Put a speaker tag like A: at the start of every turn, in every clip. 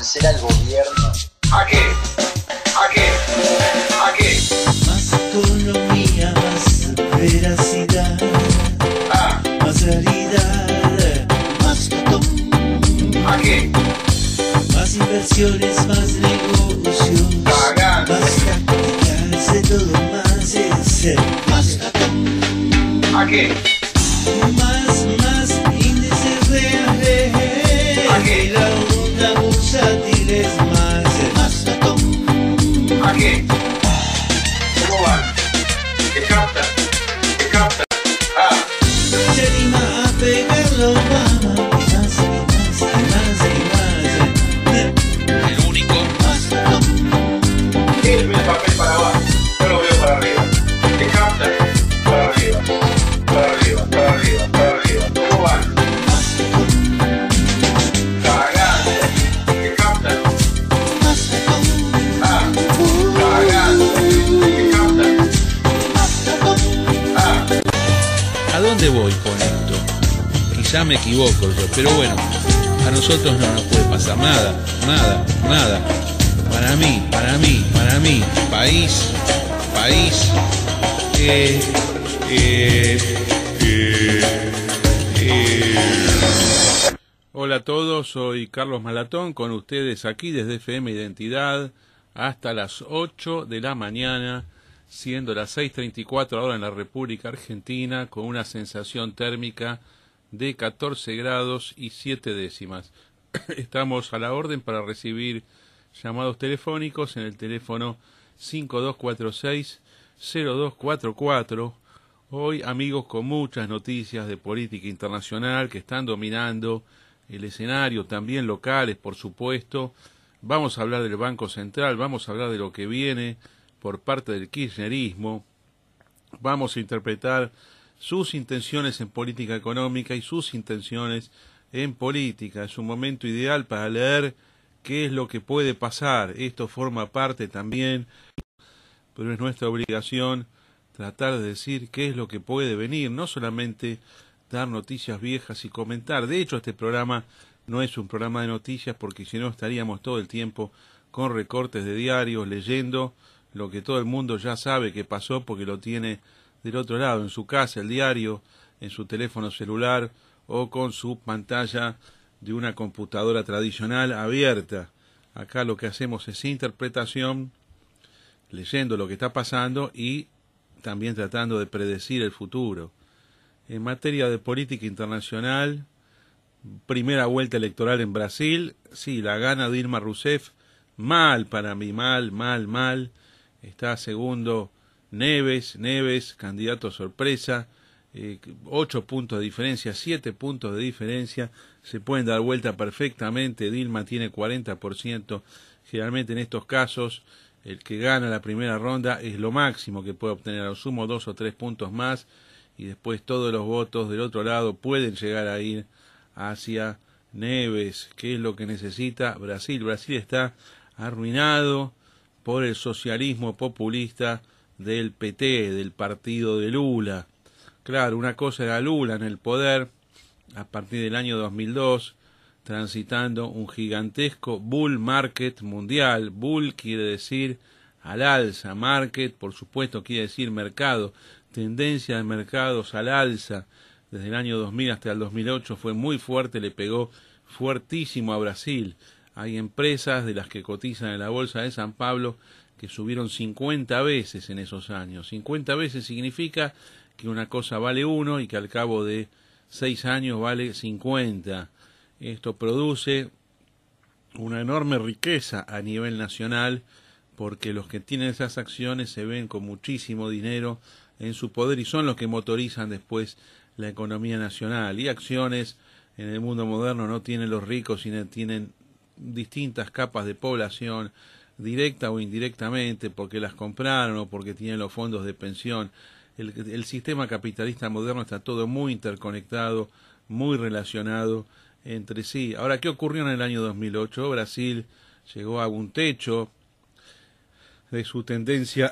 A: convencer al gobierno.
B: ¿A qué? ¿A qué? ¿A qué?
C: Más economía, más veracidad, más realidad, más botón.
B: ¿A qué?
C: Más inversiones, más negocios,
B: Cagando.
C: más tácticas, de todo más es más botón.
B: ¿A qué?
C: Más índices reales,
B: ¿A qué?
C: y la onda bursátil es más botón.
B: ¿A qué? ¿Cómo van? ¿Qué capta? ¿Qué capta?
C: Se anima a pegarlo más, y más, y más, y más, y más.
D: El único.
C: Más botón.
B: Tírame el papel para abajo. Yo lo veo para arriba. ¿Qué capta? Para arriba. Para arriba, para arriba, para arriba. ¿Cómo van? Cagando. ¿Qué capta?
C: Más botón.
B: Cagando. ¿Qué capta?
D: ¿A dónde voy con esto? Quizá me equivoco yo, pero bueno, a nosotros no nos puede pasar nada, nada, nada. Para mí, país. Hola a todos, soy Carlos Malatón, con ustedes aquí desde FM Identidad hasta las 8 de la mañana, siendo las 6:34 ahora en la República Argentina, con una sensación térmica de 14 grados y 7 décimas. Estamos a la orden para recibir llamados telefónicos en el teléfono 5246-0244. Hoy, amigos, con muchas noticias de política internacional que están dominando el escenario, también locales, por supuesto. Vamos a hablar del Banco Central, vamos a hablar de lo que viene por parte del kirchnerismo. Vamos a interpretar sus intenciones en política económica y sus intenciones en política. Es un momento ideal para leer qué es lo que puede pasar. Esto forma parte también, pero es nuestra obligación tratar de decir qué es lo que puede venir, no solamente dar noticias viejas y comentar. De hecho, este programa no es un programa de noticias, porque si no estaríamos todo el tiempo con recortes de diarios, leyendo lo que todo el mundo ya sabe que pasó, porque lo tiene del otro lado, en su casa, el diario, en su teléfono celular o con su pantalla de una computadora tradicional abierta. Acá lo que hacemos es interpretación, leyendo lo que está pasando y también tratando de predecir el futuro. En materia de política internacional, primera vuelta electoral en Brasil, sí, la gana Dilma Rousseff, mal para mí, mal. Está segundo Neves, candidato sorpresa, 8 puntos de diferencia, 7 puntos de diferencia, se pueden dar vuelta perfectamente. Dilma tiene 40%, generalmente en estos casos el que gana la primera ronda es lo máximo que puede obtener, a lo sumo 2 o 3 puntos más, y después todos los votos del otro lado pueden llegar a ir hacia Neves. ¿Qué es lo que necesita Brasil? Brasil está arruinado por el socialismo populista del PT, del partido de Lula. Claro, una cosa era Lula en el poder a partir del año 2002, transitando un gigantesco bull market mundial. Bull quiere decir al alza, market por supuesto quiere decir mercado, tendencia de mercados al alza. Desde el año 2000 hasta el 2008 fue muy fuerte, le pegó fuertísimo a Brasil. Hay empresas de las que cotizan en la bolsa de San Pablo que subieron 50 veces en esos años. 50 veces significa que una cosa vale 1 y que al cabo de 6 años vale 50. Esto produce una enorme riqueza a nivel nacional, porque los que tienen esas acciones se ven con muchísimo dinero en su poder y son los que motorizan después la economía nacional. Y acciones en el mundo moderno no tienen los ricos, sino tienen distintas capas de población, directa o indirectamente, porque las compraron o porque tienen los fondos de pensión. El sistema capitalista moderno está todo muy interconectado, muy relacionado entre sí. Ahora, ¿qué ocurrió en el año 2008? Brasil llegó a un techo de su tendencia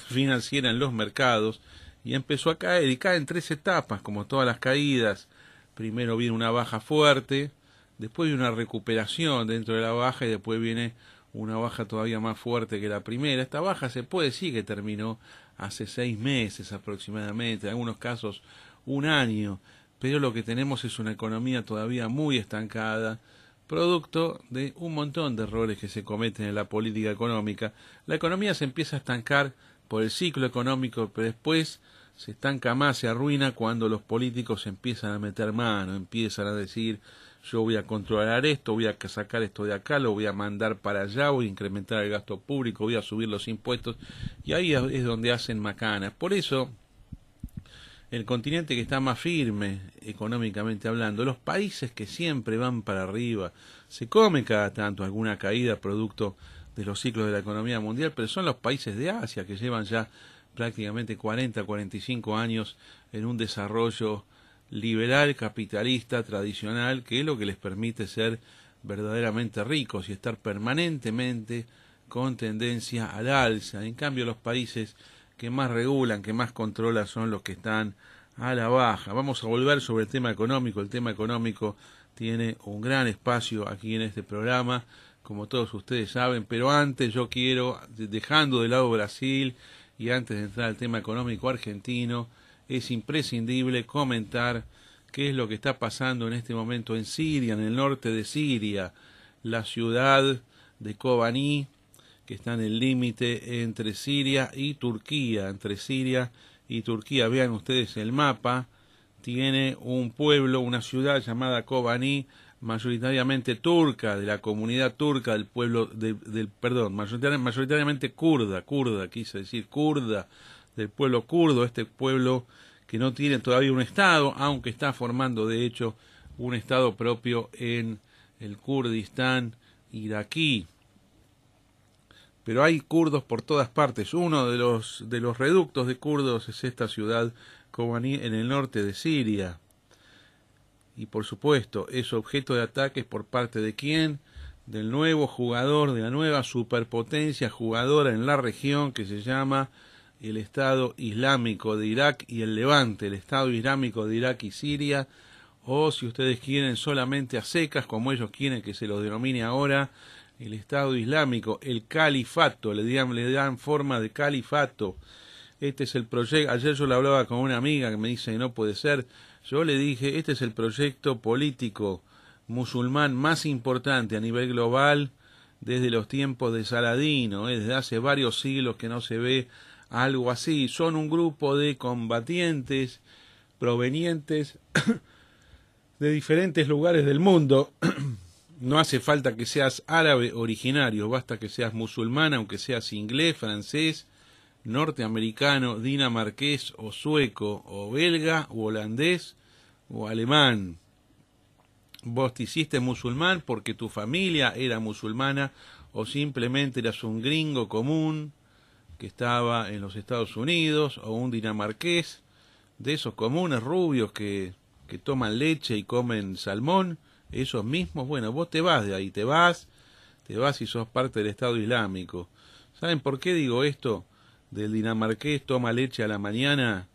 D: financiera en los mercados y empezó a caer, y cae en 3 etapas, como todas las caídas. Primero viene una baja fuerte, después viene una recuperación dentro de la baja y después viene una baja todavía más fuerte que la primera. Esta baja se puede decir que terminó hace 6 meses aproximadamente, en algunos casos un año, pero lo que tenemos es una economía todavía muy estancada, producto de un montón de errores que se cometen en la política económica. La economía se empieza a estancar por el ciclo económico, pero después se estanca más, se arruina cuando los políticos empiezan a meter mano, empiezan a decir: yo voy a controlar esto, voy a sacar esto de acá, lo voy a mandar para allá, voy a incrementar el gasto público, voy a subir los impuestos, y ahí es donde hacen macanas. Por eso, el continente que está más firme, económicamente hablando, los países que siempre van para arriba, se come cada tanto alguna caída producto de los ciclos de la economía mundial, pero son los países de Asia que llevan ya prácticamente 40, 45 años en un desarrollo liberal, capitalista, tradicional, que es lo que les permite ser verdaderamente ricos y estar permanentemente con tendencia al alza. En cambio, los países que más regulan, que más controlan, son los que están a la baja. Vamos a volver sobre el tema económico. El tema económico tiene un gran espacio aquí en este programa, como todos ustedes saben, pero antes yo quiero, dejando de lado Brasil y antes de entrar al tema económico argentino, es imprescindible comentar qué es lo que está pasando en este momento en Siria, en el norte de Siria, la ciudad de Kobani, que está en el límite entre Siria y Turquía, entre Siria y Turquía. Vean ustedes el mapa, tiene un pueblo, una ciudad llamada Kobani, mayoritariamente turca, de la comunidad turca del pueblo, mayoritariamente kurda, quise decir kurda, del pueblo kurdo, este pueblo que no tiene todavía un estado, aunque está formando de hecho un estado propio en el Kurdistán iraquí. Pero hay kurdos por todas partes. Uno de los reductos de kurdos es esta ciudad Kobani en el norte de Siria. Y por supuesto es objeto de ataques por parte de quién, del nuevo jugador, de la nueva superpotencia jugadora en la región que se llama el Estado Islámico de Irak y el Levante, el Estado Islámico de Irak y Siria, o si ustedes quieren solamente a secas, como ellos quieren que se los denomine ahora, el Estado Islámico, el califato, le dan forma de califato. Este es el proyecto. Ayer yo le hablaba con una amiga que me dice que no puede ser. Yo le dije, este es el proyecto político musulmán más importante a nivel global desde los tiempos de Saladino, desde hace varios siglos que no se ve algo así. Son un grupo de combatientes provenientes de diferentes lugares del mundo. No hace falta que seas árabe originario, basta que seas musulmán, aunque seas inglés, francés, norteamericano, dinamarqués o sueco, o belga, o holandés, o alemán. Vos te hiciste musulmán porque tu familia era musulmana, o simplemente eras un gringo común que estaba en los Estados Unidos, o un dinamarqués, de esos comunes rubios que toman leche y comen salmón, esos mismos. Bueno, vos te vas de ahí, te vas y sos parte del Estado Islámico. ¿Saben por qué digo esto? Del dinamarqués toma leche a la mañana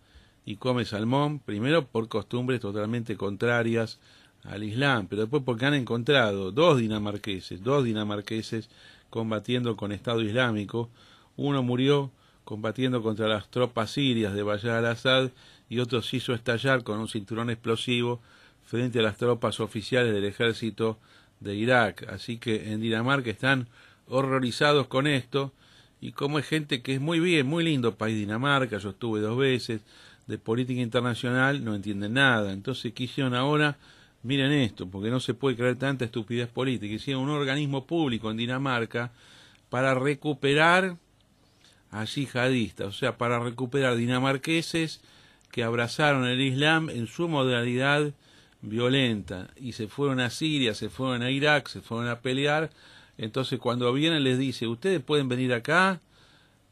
D: y come salmón, primero por costumbres totalmente contrarias al Islam, pero después porque han encontrado dos dinamarqueses combatiendo con Estado Islámico. Uno murió combatiendo contra las tropas sirias de Bashar al-Assad y otro se hizo estallar con un cinturón explosivo frente a las tropas oficiales del ejército de Irak. Así que en Dinamarca están horrorizados con esto, y como es gente que es muy bien, muy lindo país Dinamarca, yo estuve 2 veces, de política internacional no entienden nada. Entonces, ¿qué hicieron ahora? Miren esto, porque no se puede creer tanta estupidez política. Hicieron un organismo público en Dinamarca para recuperar a yihadistas, o sea, para recuperar dinamarqueses que abrazaron el Islam en su modalidad violenta y se fueron a Siria, se fueron a Irak, se fueron a pelear. Entonces cuando vienen les dice, ustedes pueden venir acá,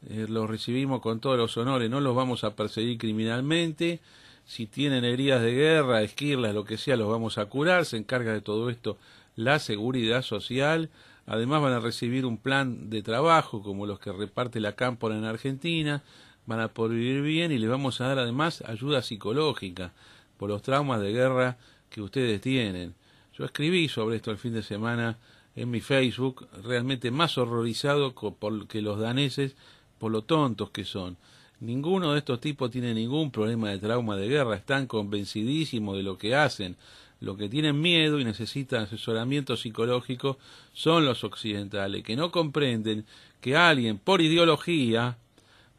D: los recibimos con todos los honores, no los vamos a perseguir criminalmente, si tienen heridas de guerra, esquirlas, lo que sea, los vamos a curar, se encarga de todo esto la seguridad social. Además van a recibir un plan de trabajo como los que reparte la Cámpora en Argentina, van a poder vivir bien y les vamos a dar además ayuda psicológica por los traumas de guerra que ustedes tienen. Yo escribí sobre esto el fin de semana en mi Facebook, realmente más horrorizado que los daneses por lo tontos que son. Ninguno de estos tipos tiene ningún problema de trauma de guerra, están convencidísimos de lo que hacen. Lo que tienen miedo y necesitan asesoramiento psicológico son los occidentales, que no comprenden que alguien por ideología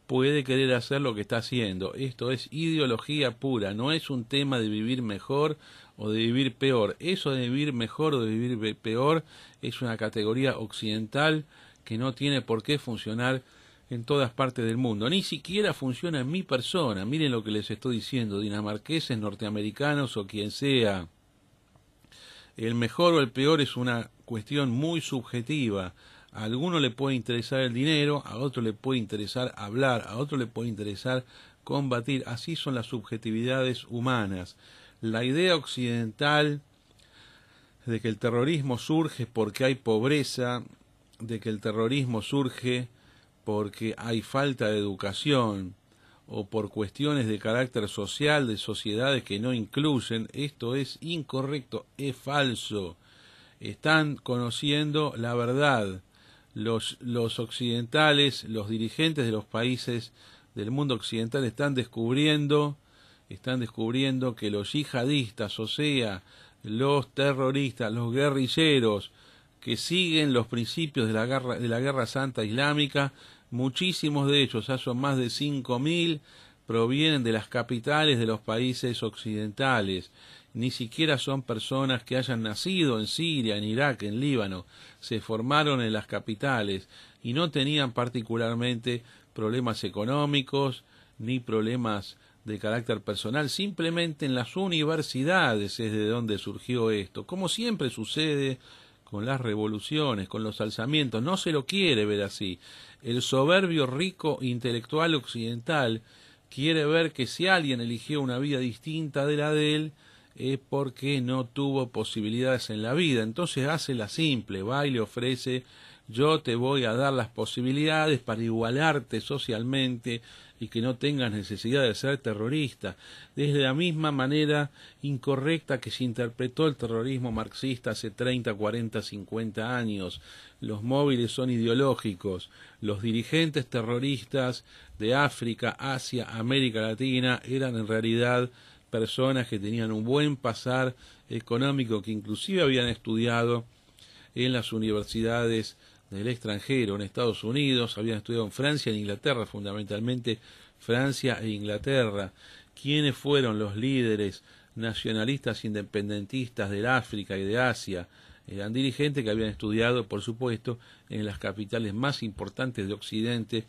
D: puede querer hacer lo que está haciendo. Esto es ideología pura, no es un tema de vivir mejor o de vivir peor. Eso de vivir mejor o de vivir peor es una categoría occidental que no tiene por qué funcionar en todas partes del mundo. Ni siquiera funciona en mi persona. Miren lo que les estoy diciendo, dinamarqueses, norteamericanos o quien sea. El mejor o el peor es una cuestión muy subjetiva. A alguno le puede interesar el dinero, a otro le puede interesar hablar, a otro le puede interesar combatir. Así son las subjetividades humanas. La idea occidental de que el terrorismo surge porque hay pobreza, de que el terrorismo surge porque hay falta de educación o por cuestiones de carácter social de sociedades que no incluyen, esto es incorrecto, es falso. Están conociendo la verdad. Los occidentales, los dirigentes de los países del mundo occidental están descubriendo que los yihadistas, o sea, los terroristas, los guerrilleros que siguen los principios de la guerra santa islámica, muchísimos de ellos, ya son más de 5.000, provienen de las capitales de los países occidentales. Ni siquiera son personas que hayan nacido en Siria, en Irak, en Líbano. Se formaron en las capitales y no tenían particularmente problemas económicos ni problemas de carácter personal. Simplemente en las universidades es de donde surgió esto. Como siempre sucede con las revoluciones, con los alzamientos, no se lo quiere ver así. El soberbio rico intelectual occidental quiere ver que si alguien eligió una vida distinta de la de él, es porque no tuvo posibilidades en la vida. Entonces hace la simple, va y le ofrece: yo te voy a dar las posibilidades para igualarte socialmente y que no tengas necesidad de ser terrorista. Desde la misma manera incorrecta que se interpretó el terrorismo marxista hace 30, 40, 50 años. Los móviles son ideológicos. Los dirigentes terroristas de África, Asia, América Latina eran en realidad personas que tenían un buen pasar económico, que inclusive habían estudiado en las universidades del extranjero, en Estados Unidos, habían estudiado en Francia, en Inglaterra, fundamentalmente Francia e Inglaterra. ¿Quiénes fueron los líderes nacionalistas independentistas del África y de Asia? Eran dirigentes que habían estudiado, por supuesto, en las capitales más importantes de Occidente,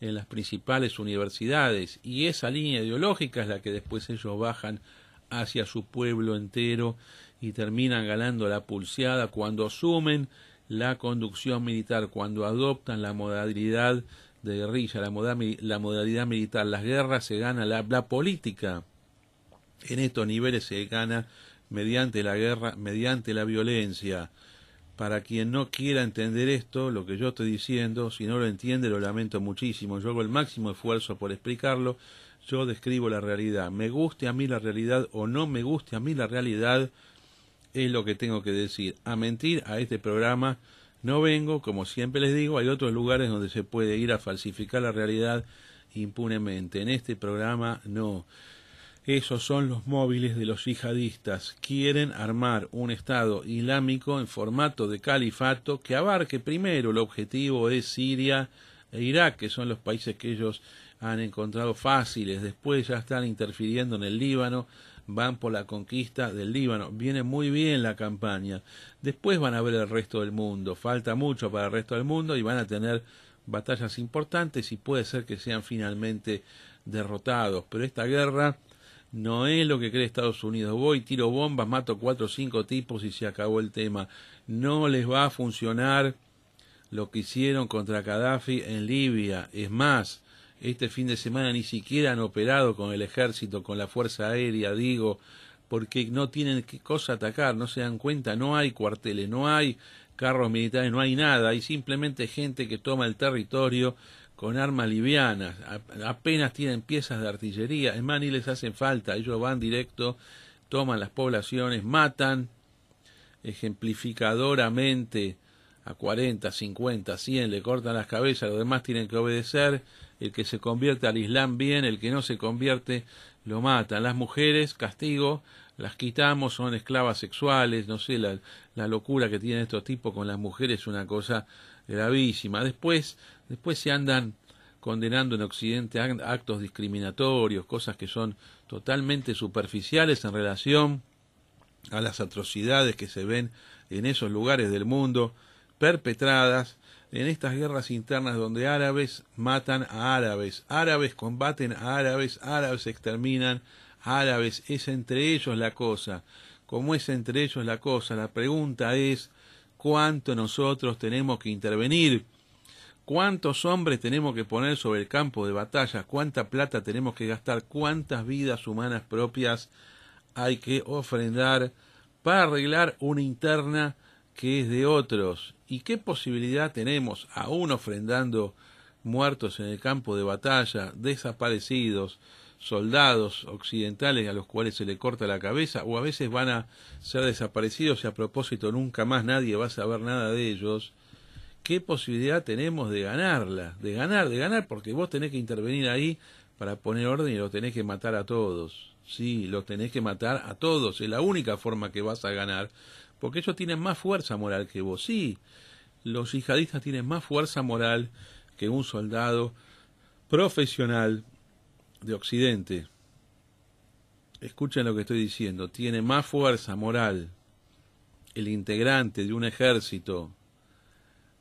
D: en las principales universidades, y esa línea ideológica es la que después ellos bajan hacia su pueblo entero y terminan ganando la pulseada cuando asumen la conducción militar, cuando adoptan la modalidad de guerrilla, la modalidad militar. Las guerras se gana, la política en estos niveles se gana mediante la guerra, mediante la violencia. Para quien no quiera entender esto, lo que yo estoy diciendo, si no lo entiende, lo lamento muchísimo. Yo hago el máximo esfuerzo por explicarlo. Yo describo la realidad. Me guste a mí la realidad o no me guste a mí la realidad, es lo que tengo que decir. A mentir a este programa no vengo, como siempre les digo. Hay otros lugares donde se puede ir a falsificar la realidad impunemente. En este programa no. Esos son los móviles de los yihadistas. Quieren armar un Estado islámico en formato de califato que abarque primero, el objetivo es Siria e Irak, que son los países que ellos han encontrado fáciles. Después ya están interfiriendo en el Líbano, van por la conquista del Líbano. Viene muy bien la campaña. Después van a ver el resto del mundo. Falta mucho para el resto del mundo y van a tener batallas importantes y puede ser que sean finalmente derrotados. Pero esta guerra no es lo que cree Estados Unidos. Voy, tiro bombas, mato 4 o 5 tipos y se acabó el tema. No les va a funcionar lo que hicieron contra Gaddafi en Libia. Es más, este fin de semana ni siquiera han operado con el ejército, con la fuerza aérea, digo, porque no tienen qué cosa atacar, no se dan cuenta, no hay cuarteles, no hay carros militares, no hay nada, hay simplemente gente que toma el territorio con armas livianas, apenas tienen piezas de artillería, es más, ni les hacen falta, ellos van directo, toman las poblaciones, matan ejemplificadoramente a 40, 50, 100 le cortan las cabezas, los demás tienen que obedecer, el que se convierte al Islam bien, el que no se convierte lo matan. Las mujeres, castigo, las quitamos, son esclavas sexuales, no sé, la locura que tienen estos tipos con las mujeres es una cosa gravísima. Después se andan condenando en Occidente actos discriminatorios, cosas que son totalmente superficiales en relación a las atrocidades que se ven en esos lugares del mundo, perpetradas en estas guerras internas donde árabes matan a árabes, árabes combaten a árabes, árabes exterminan a árabes, es entre ellos la cosa. Como es entre ellos la cosa, la pregunta es cuánto nosotros tenemos que intervenir, cuántos hombres tenemos que poner sobre el campo de batalla, cuánta plata tenemos que gastar, cuántas vidas humanas propias hay que ofrendar para arreglar una interna que es de otros. ¿Y qué posibilidad tenemos, aún ofrendando muertos en el campo de batalla, desaparecidos, soldados occidentales a los cuales se le corta la cabeza, o a veces van a ser desaparecidos y a propósito nunca más nadie va a saber nada de ellos? ¿Qué posibilidad tenemos de ganarla? De ganar, porque vos tenés que intervenir ahí para poner orden y lo tenés que matar a todos. Sí, lo tenés que matar a todos, es la única forma que vas a ganar, porque ellos tienen más fuerza moral que vos. Sí, los yihadistas tienen más fuerza moral que un soldado profesional de Occidente. Escuchen lo que estoy diciendo, tiene más fuerza moral el integrante de un ejército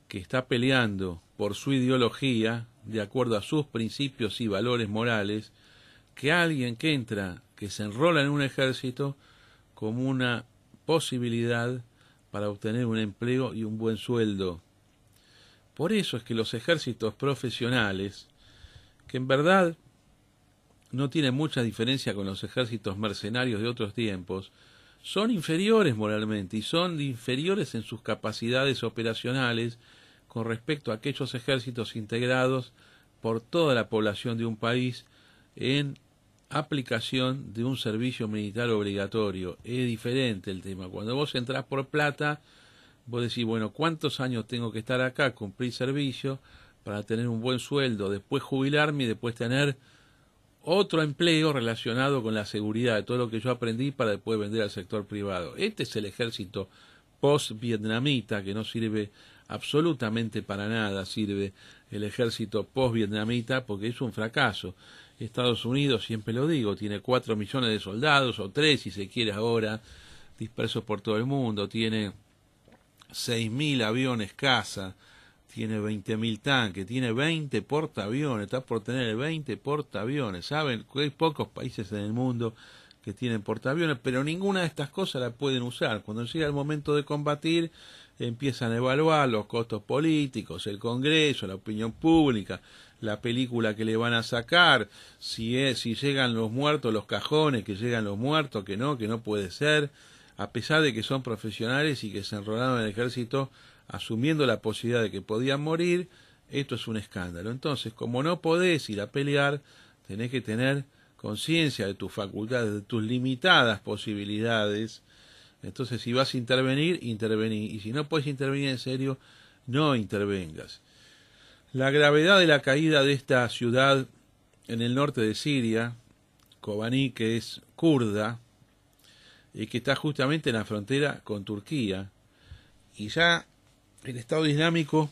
D: que está peleando por su ideología, de acuerdo a sus principios y valores morales, que alguien que entra, que se enrola en un ejército como una posibilidad para obtener un empleo y un buen sueldo. Por eso es que los ejércitos profesionales, que en verdad no tienen mucha diferencia con los ejércitos mercenarios de otros tiempos, son inferiores moralmente y son inferiores en sus capacidades operacionales con respecto a aquellos ejércitos integrados por toda la población de un país en aplicación de un servicio militar obligatorio. Es diferente el tema. Cuando vos entrás por plata, vos decís, bueno, ¿cuántos años tengo que estar acá, cumplir servicio para tener un buen sueldo, después jubilarme y después tener otro empleo relacionado con la seguridad de todo lo que yo aprendí para después vender al sector privado? Este es el ejército post-vietnamita, que no sirve absolutamente para nada, sirve el ejército post-vietnamita porque es un fracaso. Estados Unidos, siempre lo digo, tiene 4 millones de soldados, o 3 si se quiere ahora, dispersos por todo el mundo, tiene 6.000 aviones caza, tiene 20.000 tanques, tiene 20 portaaviones, está por tener 20 portaaviones. Saben que hay pocos países en el mundo que tienen portaaviones, pero ninguna de estas cosas la pueden usar. Cuando llega el momento de combatir, empiezan a evaluar los costos políticos, el Congreso, la opinión pública, la película que le van a sacar, si llegan los muertos, los cajones, que llegan los muertos, que no puede ser, a pesar de que son profesionales y que se enrolaron en el ejército asumiendo la posibilidad de que podían morir. Esto es un escándalo. Entonces, como no podés ir a pelear, tenés que tener conciencia de tus facultades, de tus limitadas posibilidades. Entonces, si vas a intervenir, intervení. Y si no puedes intervenir en serio, no intervengas. La gravedad de la caída de esta ciudad en el norte de Siria, Kobani, que es kurda, y que está justamente en la frontera con Turquía, y ya el Estado Islámico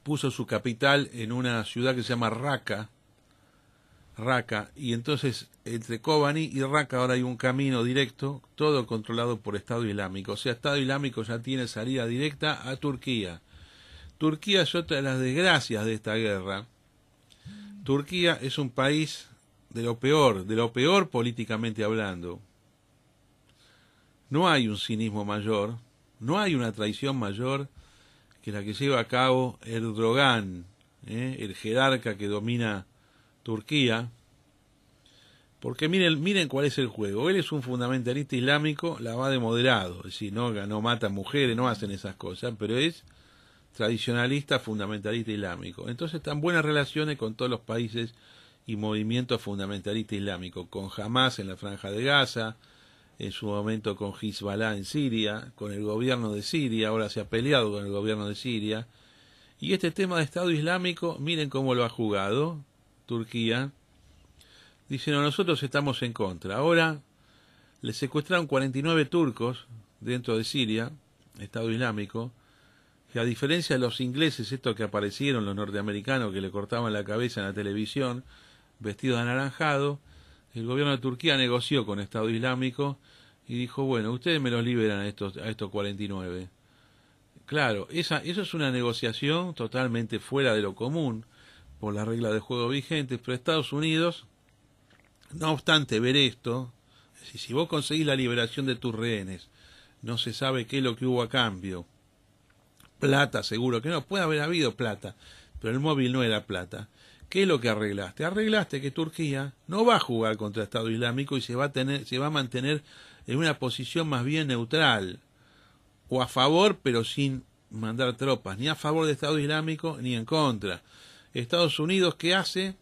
D: puso su capital en una ciudad que se llama Raqqa, y entonces entre Kobani y Raqqa ahora hay un camino directo, todo controlado por Estado Islámico. O sea, Estado Islámico ya tiene salida directa a Turquía. Turquía es otra de las desgracias de esta guerra. Turquía es un país de lo peor políticamente hablando. No hay un cinismo mayor, no hay una traición mayor que la que lleva a cabo Erdogan, el jerarca que domina Turquía. Porque miren cuál es el juego. Él es un fundamentalista islámico, la va de moderado, es decir, no mata mujeres, no hacen esas cosas, pero es tradicionalista, fundamentalista islámico. Entonces están buenas relaciones con todos los países y movimientos fundamentalistas islámicos, con Hamas en la Franja de Gaza, en su momento con Hezbollah en Siria, con el gobierno de Siria, ahora se ha peleado con el gobierno de Siria. Y este tema de Estado Islámico, miren cómo lo ha jugado Turquía. Dicen, no, nosotros estamos en contra. Ahora le secuestraron 49 turcos dentro de Siria, Estado Islámico, que a diferencia de los ingleses, estos que aparecieron, los norteamericanos que le cortaban la cabeza en la televisión, vestidos de anaranjado, el gobierno de Turquía negoció con Estado Islámico y dijo, bueno, ustedes me los liberan a estos 49. Claro, eso es una negociación totalmente fuera de lo común por las reglas de juego vigentes, pero Estados Unidos, no obstante ver esto, si vos conseguís la liberación de tus rehenes, no se sabe qué es lo que hubo a cambio. Plata, seguro que no, puede haber habido plata, pero el móvil no era plata. ¿Qué es lo que arreglaste? Arreglaste que Turquía no va a jugar contra Estado Islámico y se va a mantener en una posición más bien neutral, o a favor, pero sin mandar tropas, ni a favor de Estado Islámico, ni en contra. Estados Unidos, ¿qué hace?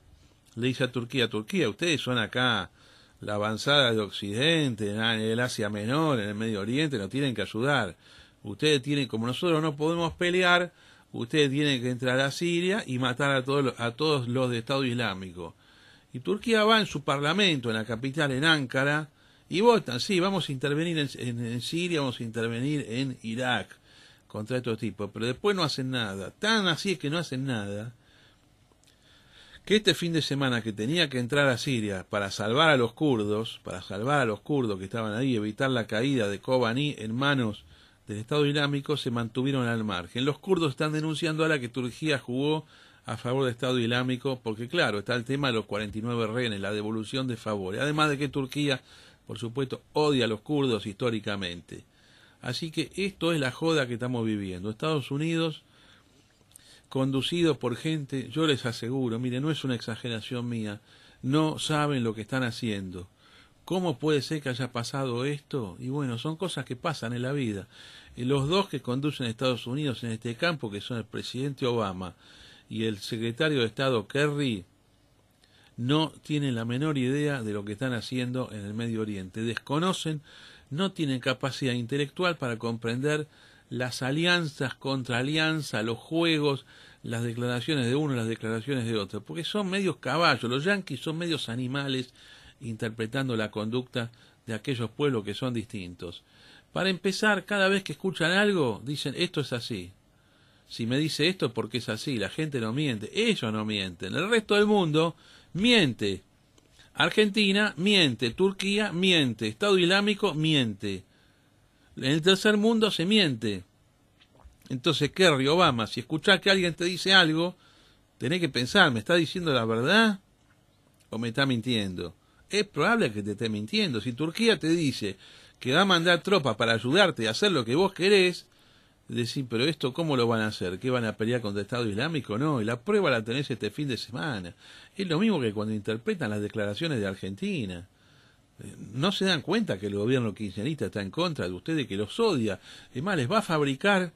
D: Le dice a Turquía, ustedes son acá la avanzada de Occidente, en el Asia Menor, en el Medio Oriente, nos tienen que ayudar. Ustedes tienen, como nosotros no podemos pelear, ustedes tienen que entrar a Siria y matar a todos los de Estado Islámico. Y Turquía va en su parlamento, en la capital, en Ankara, y votan, sí, vamos a intervenir en Siria, vamos a intervenir en Irak contra estos tipos, pero después no hacen nada. Tan así es que no hacen nada, que este fin de semana que tenía que entrar a Siria para salvar a los kurdos que estaban ahí, evitar la caída de Kobani en manos del Estado Islámico, se mantuvieron al margen. Los kurdos están denunciando ahora que Turquía jugó a favor del Estado Islámico, porque claro, está el tema de los 49 rehenes, la devolución de favores, además de que Turquía, por supuesto, odia a los kurdos históricamente. Así que esto es la joda que estamos viviendo. Estados Unidos, conducidos por gente, yo les aseguro, mire, no es una exageración mía, no saben lo que están haciendo. ¿Cómo puede ser que haya pasado esto? Y bueno, son cosas que pasan en la vida. Los dos que conducen a Estados Unidos en este campo, que son el presidente Obama y el secretario de Estado Kerry, no tienen la menor idea de lo que están haciendo en el Medio Oriente. Desconocen, no tienen capacidad intelectual para comprender las alianzas contra alianzas, los juegos, las declaraciones de uno y las declaraciones de otro, porque son medios caballos, los yanquis son medios animales interpretando la conducta de aquellos pueblos que son distintos. Para empezar, cada vez que escuchan algo, dicen, esto es así. Si me dice esto es porque es así, la gente no miente, ellos no mienten, el resto del mundo miente. Argentina miente, Turquía miente, Estado Islámico miente. En el tercer mundo se miente. Entonces, Kerry, Obama, si escuchás que alguien te dice algo, tenés que pensar, ¿me está diciendo la verdad o me está mintiendo? Es probable que te esté mintiendo. Si Turquía te dice que va a mandar tropas para ayudarte a hacer lo que vos querés, decís, pero esto ¿cómo lo van a hacer? ¿Qué van a pelear contra el Estado Islámico? No, y la prueba la tenés este fin de semana. Es lo mismo que cuando interpretan las declaraciones de Argentina. No se dan cuenta que el gobierno kirchnerista está en contra de ustedes, que los odia. Es más, les va a fabricar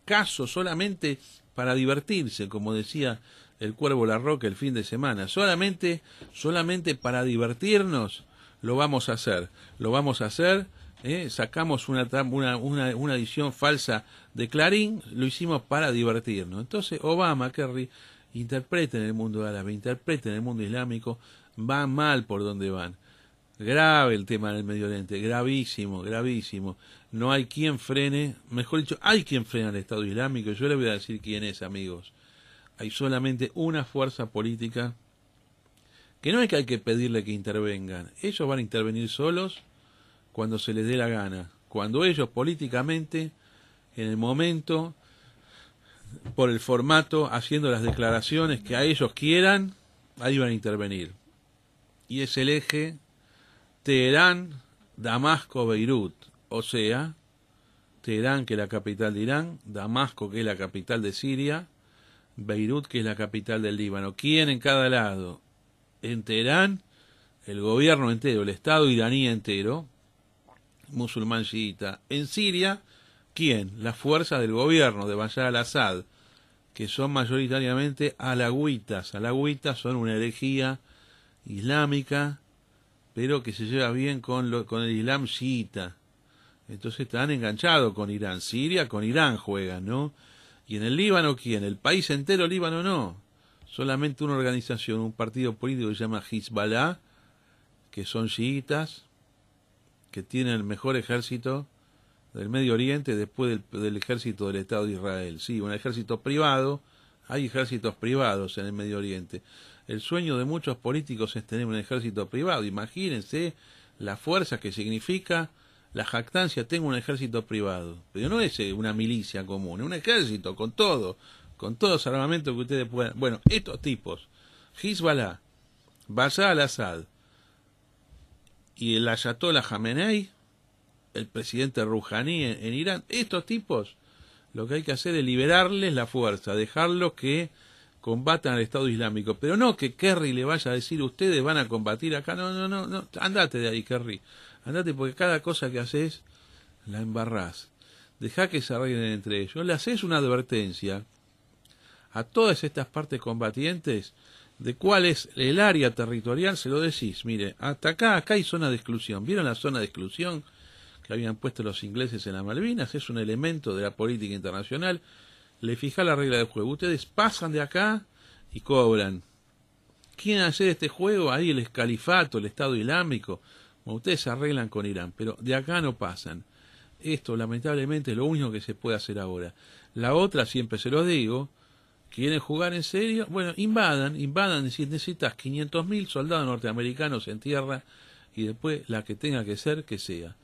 D: casos solamente para divertirse, como decía el Cuervo Larroque el fin de semana. Solamente para divertirnos lo vamos a hacer. Sacamos una edición falsa de Clarín, lo hicimos para divertirnos. Entonces Obama, Kerry, interpreten el mundo árabe, interpreten el mundo islámico, van mal por donde van. Grave el tema del Medio Oriente, gravísimo, gravísimo. No hay quien frene, mejor dicho, hay quien frene al Estado Islámico. Yo les voy a decir quién es, amigos. Hay solamente una fuerza política que no es que hay que pedirle que intervengan. Ellos van a intervenir solos cuando se les dé la gana. Cuando ellos políticamente, en el momento, por el formato, haciendo las declaraciones que a ellos quieran, ahí van a intervenir. Y es el eje Teherán, Damasco, Beirut, o sea, Teherán, que es la capital de Irán, Damasco, que es la capital de Siria, Beirut, que es la capital del Líbano. ¿Quién en cada lado? En Teherán, el gobierno entero, el Estado iraní entero, musulmán chiita. En Siria, ¿quién? Las fuerzas del gobierno de Bashar al-Assad, que son mayoritariamente alagüitas. Alagüitas son una herejía islámica pero que se lleva bien con el Islam chiita. Entonces están enganchados con Irán. Siria con Irán juegan, ¿no? Y en el Líbano, ¿quién? El país entero, Líbano no. Solamente una organización, un partido político que se llama Hezbollah, que son chiitas, que tienen el mejor ejército del Medio Oriente después del ejército del Estado de Israel. Sí, un ejército privado. Hay ejércitos privados en el Medio Oriente. El sueño de muchos políticos es tener un ejército privado. Imagínense la fuerza que significa la jactancia, tengo un ejército privado. Pero no es una milicia común, es un ejército con todo, con todos los armamentos que ustedes puedan. Bueno, estos tipos, Hezbollah, Bashar al-Assad y el Ayatollah Khamenei, el presidente Rouhani en Irán, estos tipos, lo que hay que hacer es liberarles la fuerza, dejarlos que combatan al Estado Islámico, pero no que Kerry le vaya a decir ustedes van a combatir acá, no, andate de ahí, Kerry, andate, porque cada cosa que haces la embarrás, dejá que se arreglen entre ellos, le haces una advertencia a todas estas partes combatientes de cuál es el área territorial, se lo decís, mire, hasta acá hay zona de exclusión, ¿vieron la zona de exclusión que habían puesto los ingleses en las Malvinas? Es un elemento de la política internacional. Le fija la regla del juego. Ustedes pasan de acá y cobran. ¿Quieren hacer este juego? Ahí el califato, el Estado Islámico. Bueno, ustedes se arreglan con Irán, pero de acá no pasan. Esto, lamentablemente, es lo único que se puede hacer ahora. La otra, siempre se lo digo, ¿quieren jugar en serio? Bueno, invadan, si necesitas 500.000 soldados norteamericanos en tierra y después la que tenga que ser, que sea.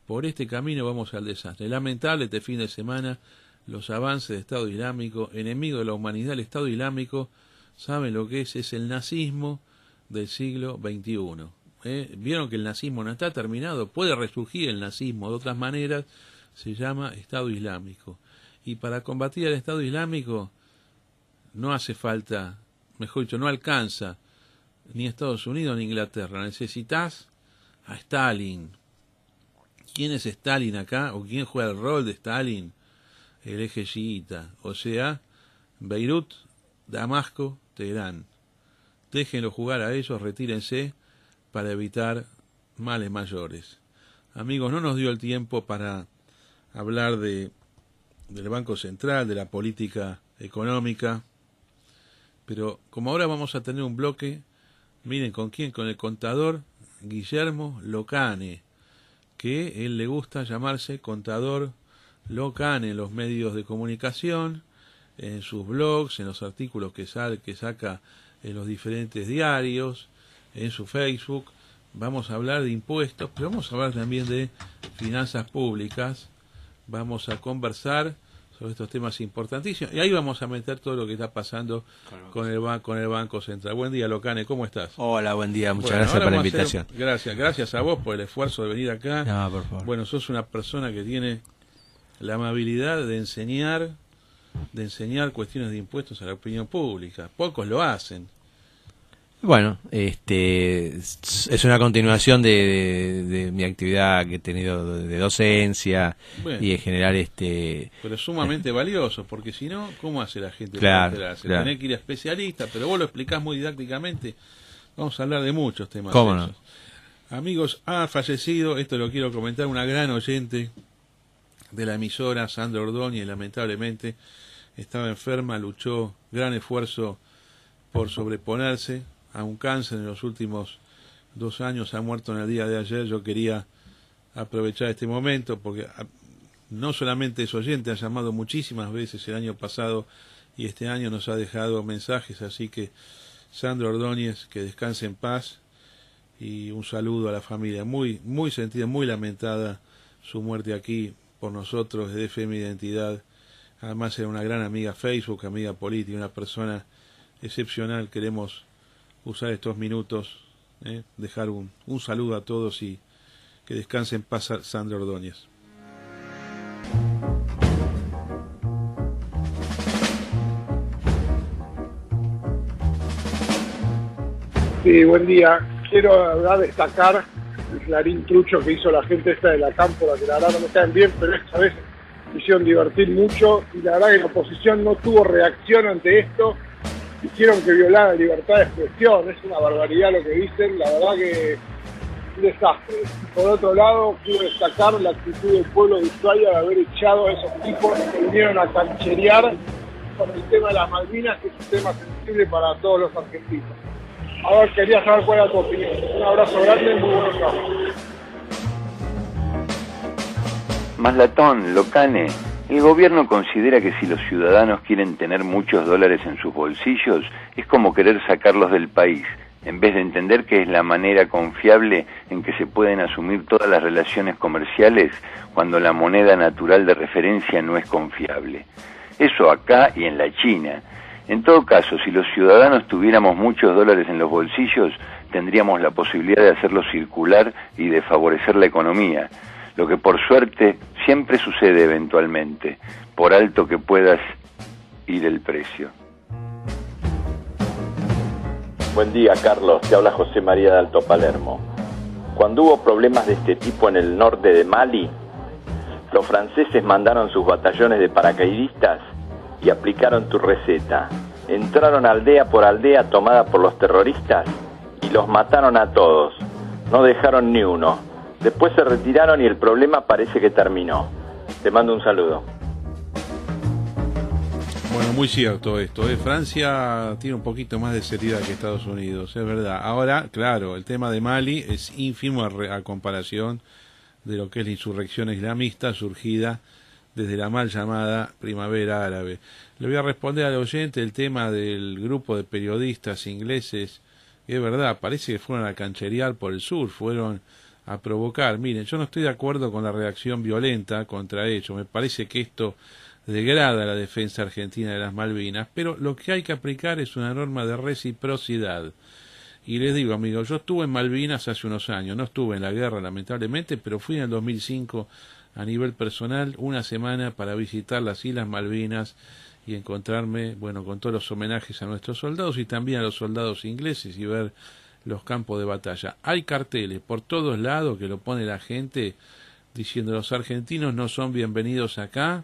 D: Por este camino vamos al desastre. Lamentable este fin de semana los avances del Estado Islámico, enemigo de la humanidad. El Estado Islámico, ¿saben lo que es? Es el nazismo del siglo XXI. Vieron que el nazismo no está terminado, puede resurgir el nazismo de otras maneras, se llama Estado Islámico. Y para combatir al Estado Islámico no hace falta, mejor dicho, no alcanza ni Estados Unidos ni Inglaterra, necesitas a Stalin. ¿Quién es Stalin acá? ¿O quién juega el rol de Stalin? El eje chiita. O sea, Beirut, Damasco, Teherán. Déjenlo jugar a ellos, retírense para evitar males mayores. Amigos, no nos dio el tiempo para hablar del Banco Central, de la política económica, pero como ahora vamos a tener un bloque, miren con quién, con el contador Guillermo Locane, que él le gusta llamarse contador Locane en los medios de comunicación, en sus blogs, en los artículos que saca en los diferentes diarios, en su Facebook. Vamos a hablar de impuestos, pero vamos a hablar también de finanzas públicas. Vamos a conversar sobre estos temas importantísimos y ahí vamos a meter todo lo que está pasando con el Banco Central. Buen día, Locane, ¿cómo estás?
A: Hola, buen día, muchas gracias por la invitación.
D: Gracias a vos por el esfuerzo de venir acá.
A: No, por favor.
D: Bueno, sos una persona que tiene la amabilidad de enseñar cuestiones de impuestos a la opinión pública. Pocos lo hacen.
A: Bueno, es una continuación de mi actividad que he tenido de docencia. Bueno, y en general
D: pero es sumamente valioso, porque si no, ¿cómo hace la gente
A: para
D: enterarse? Tenés que ir a especialistas, pero vos lo explicás muy didácticamente. Vamos a hablar de muchos temas.
A: ¿Cómo no?
D: Amigos, ha fallecido, esto lo quiero comentar, una gran oyente de la emisora, Sandra Ordóñez, lamentablemente estaba enferma, luchó gran esfuerzo por sobreponerse a un cáncer en los últimos 2 años, ha muerto en el día de ayer. Yo quería aprovechar este momento porque no solamente es oyente, ha llamado muchísimas veces el año pasado y este año nos ha dejado mensajes, así que Sandra Ordóñez, que descanse en paz y un saludo a la familia. Muy sentida, muy lamentada su muerte aquí por nosotros de FM Identidad. Además era una gran amiga Facebook, amiga política, una persona excepcional. Queremos usar estos minutos, dejar un saludo a todos y que descanse en paz Sandra Ordóñez.
E: Sí, buen día. Quiero destacar el clarín trucho que hizo la gente esta de la Cámpora, que la verdad no me caen bien, pero esta vez hicieron divertir mucho y la verdad que la oposición no tuvo reacción ante esto. Hicieron que violara la libertad de expresión, es una barbaridad lo que dicen, la verdad que un desastre. Por otro lado, quiero destacar la actitud del pueblo de Ushuaia de haber echado a esos tipos que vinieron a cancherear con el tema de las Malvinas, que es un tema sensible para todos los argentinos. A ver, quería saber cuál era tu opinión. Un abrazo grande, muy buenos días.
F: Maslatón, Locane, el gobierno considera que si los ciudadanos quieren tener muchos dólares en sus bolsillos, es como querer sacarlos del país, en vez de entender que es la manera confiable en que se pueden asumir todas las relaciones comerciales cuando la moneda natural de referencia no es confiable. Eso acá y en la China. En todo caso, si los ciudadanos tuviéramos muchos dólares en los bolsillos, tendríamos la posibilidad de hacerlos circular y de favorecer la economía, lo que por suerte siempre sucede eventualmente, por alto que puedas ir el precio.
G: Buen día, Carlos. Te habla José María de Alto Palermo. Cuando hubo problemas de este tipo en el norte de Mali, los franceses mandaron sus batallones de paracaidistas y aplicaron tu receta. Entraron aldea por aldea tomada por los terroristas y los mataron a todos. No dejaron ni uno. Después se retiraron y el problema parece que terminó. Te mando un saludo.
D: Bueno, muy cierto esto. Francia tiene un poquito más de seriedad que Estados Unidos, es verdad. Ahora, claro, el tema de Mali es ínfimo a comparación de lo que es la insurrección islamista surgida desde la mal llamada Primavera Árabe. Le voy a responder al oyente el tema del grupo de periodistas ingleses. Es verdad, parece que fueron a cancherear por el sur, fueron a provocar. Miren, yo no estoy de acuerdo con la reacción violenta contra ellos. Me parece que esto degrada la defensa argentina de las Malvinas, pero lo que hay que aplicar es una norma de reciprocidad. Y les digo, amigos, yo estuve en Malvinas hace unos años, no estuve en la guerra lamentablemente, pero fui en el 2005 a nivel personal una semana para visitar las Islas Malvinas y encontrarme, bueno, con todos los homenajes a nuestros soldados y también a los soldados ingleses y ver los campos de batalla. Hay carteles por todos lados que lo pone la gente diciendo los argentinos no son bienvenidos acá,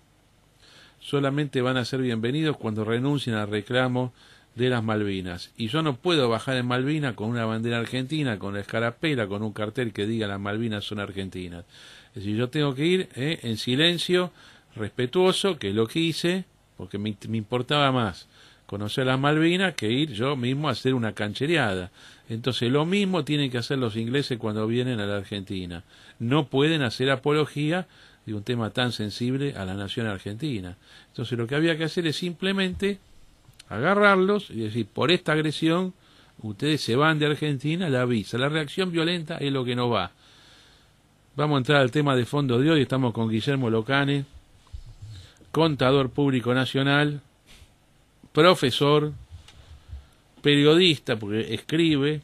D: solamente van a ser bienvenidos cuando renuncien al reclamo de las Malvinas. Y yo no puedo bajar en Malvinas con una bandera argentina, con la escarapela, con un cartel que diga las Malvinas son argentinas. Es decir, yo tengo que ir en silencio, respetuoso, que es lo que hice, porque me importaba más conocer las Malvinas que ir yo mismo a hacer una canchereada. Entonces lo mismo tienen que hacer los ingleses cuando vienen a la Argentina. No pueden hacer apología de un tema tan sensible a la nación argentina. Entonces lo que había que hacer es simplemente agarrarlos y decir, por esta agresión ustedes se van de Argentina, la avisa. La reacción violenta es lo que no va. Vamos a entrar al tema de fondo de hoy. Estamos con Guillermo Locane, contador público nacional, profesor, periodista, porque escribe,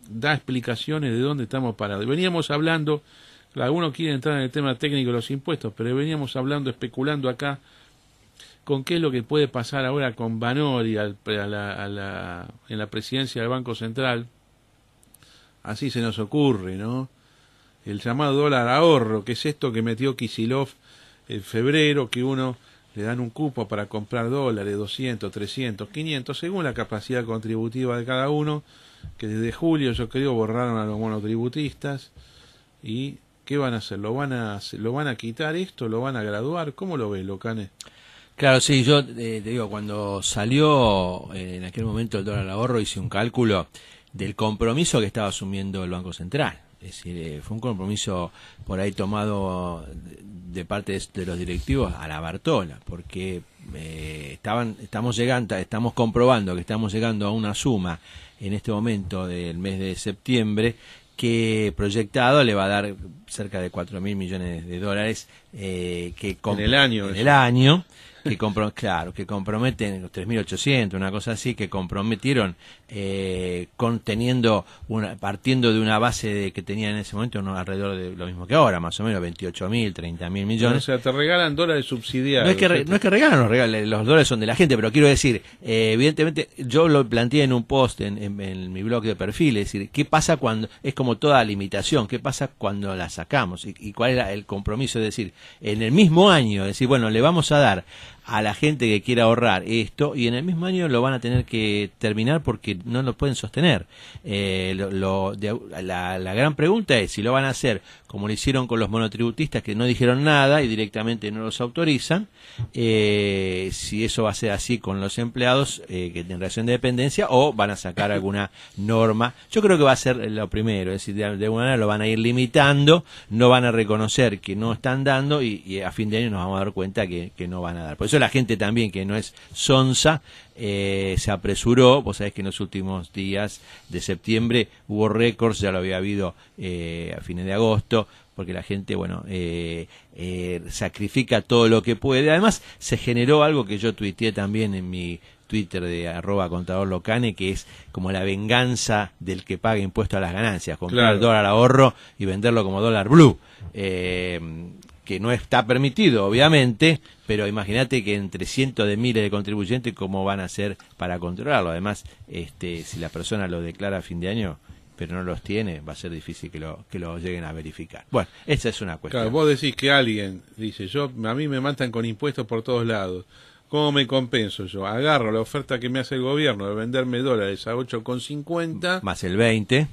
D: da explicaciones de dónde estamos parados. Veníamos hablando, algunos quieren entrar en el tema técnico de los impuestos, pero veníamos hablando, especulando acá con qué es lo que puede pasar ahora con Vanoli en la presidencia del Banco Central. Así se nos ocurre, ¿no? El llamado dólar ahorro, que es esto que metió Kicillof en febrero, que uno le dan un cupo para comprar dólares, 200, 300, 500, según la capacidad contributiva de cada uno, que desde julio, yo creo, borraron a los monotributistas. ¿Y qué van a hacer? ¿Lo van a quitar esto? ¿Lo van a graduar? ¿Cómo lo ves, Locane?
A: Claro, sí, yo te digo, cuando salió en aquel momento el dólar ahorro, hice un cálculo del compromiso que estaba asumiendo el Banco Central. Es decir, fue un compromiso por ahí tomado de parte de los directivos a la Bartola, porque estamos comprobando que estamos llegando a una suma en este momento del mes de septiembre que proyectado le va a dar cerca de 4.000 millones de dólares
D: en el año.
A: Que comprometen 3.800, una cosa así, que comprometieron partiendo de una base de que tenían en ese momento alrededor de lo mismo que ahora, más o menos 28.000, 30.000 millones.
D: O sea, te regalan dólares subsidiados.
A: No es que regalan, los dólares son de la gente, pero quiero decir, evidentemente, yo lo planteé en un post en mi blog de perfil, es decir, ¿qué pasa cuando, es como toda limitación, qué pasa cuando las sacamos. ¿Y cuál era el compromiso? Es decir, en el mismo año, decir, bueno, le vamos a dar a la gente que quiera ahorrar esto, y en el mismo año lo van a tener que terminar porque no lo pueden sostener. La gran pregunta es si lo van a hacer como lo hicieron con los monotributistas, que no dijeron nada y directamente no los autorizan, si eso va a ser así con los empleados que tienen relación de dependencia, o van a sacar alguna norma. Yo creo que va a ser lo primero, es decir, de alguna manera lo van a ir limitando, no van a reconocer que no están dando, y a fin de año nos vamos a dar cuenta que no van a dar. Por eso la gente también, que no es sonsa, se apresuró. Vos sabés que en los últimos días de septiembre hubo récords, ya lo había habido a fines de agosto, porque la gente, bueno, sacrifica todo lo que puede. Además, se generó algo que yo tuiteé también en mi Twitter de @contadorlocane, que es como la venganza del que paga impuesto a las ganancias, comprar el dólar ahorro y venderlo como dólar blue, que no está permitido, obviamente, pero imagínate que entre cientos de miles de contribuyentes, ¿cómo van a hacer para controlarlo? Además, si la persona lo declara a fin de año, pero no los tiene, va a ser difícil que lo lleguen a verificar. Bueno, esa es una cuestión.
D: Claro, vos decís que alguien dice, a mí me matan con impuestos por todos lados. ¿Cómo me compenso yo? Agarro la oferta que me hace el gobierno de venderme dólares a 8,50.
A: Más el 20.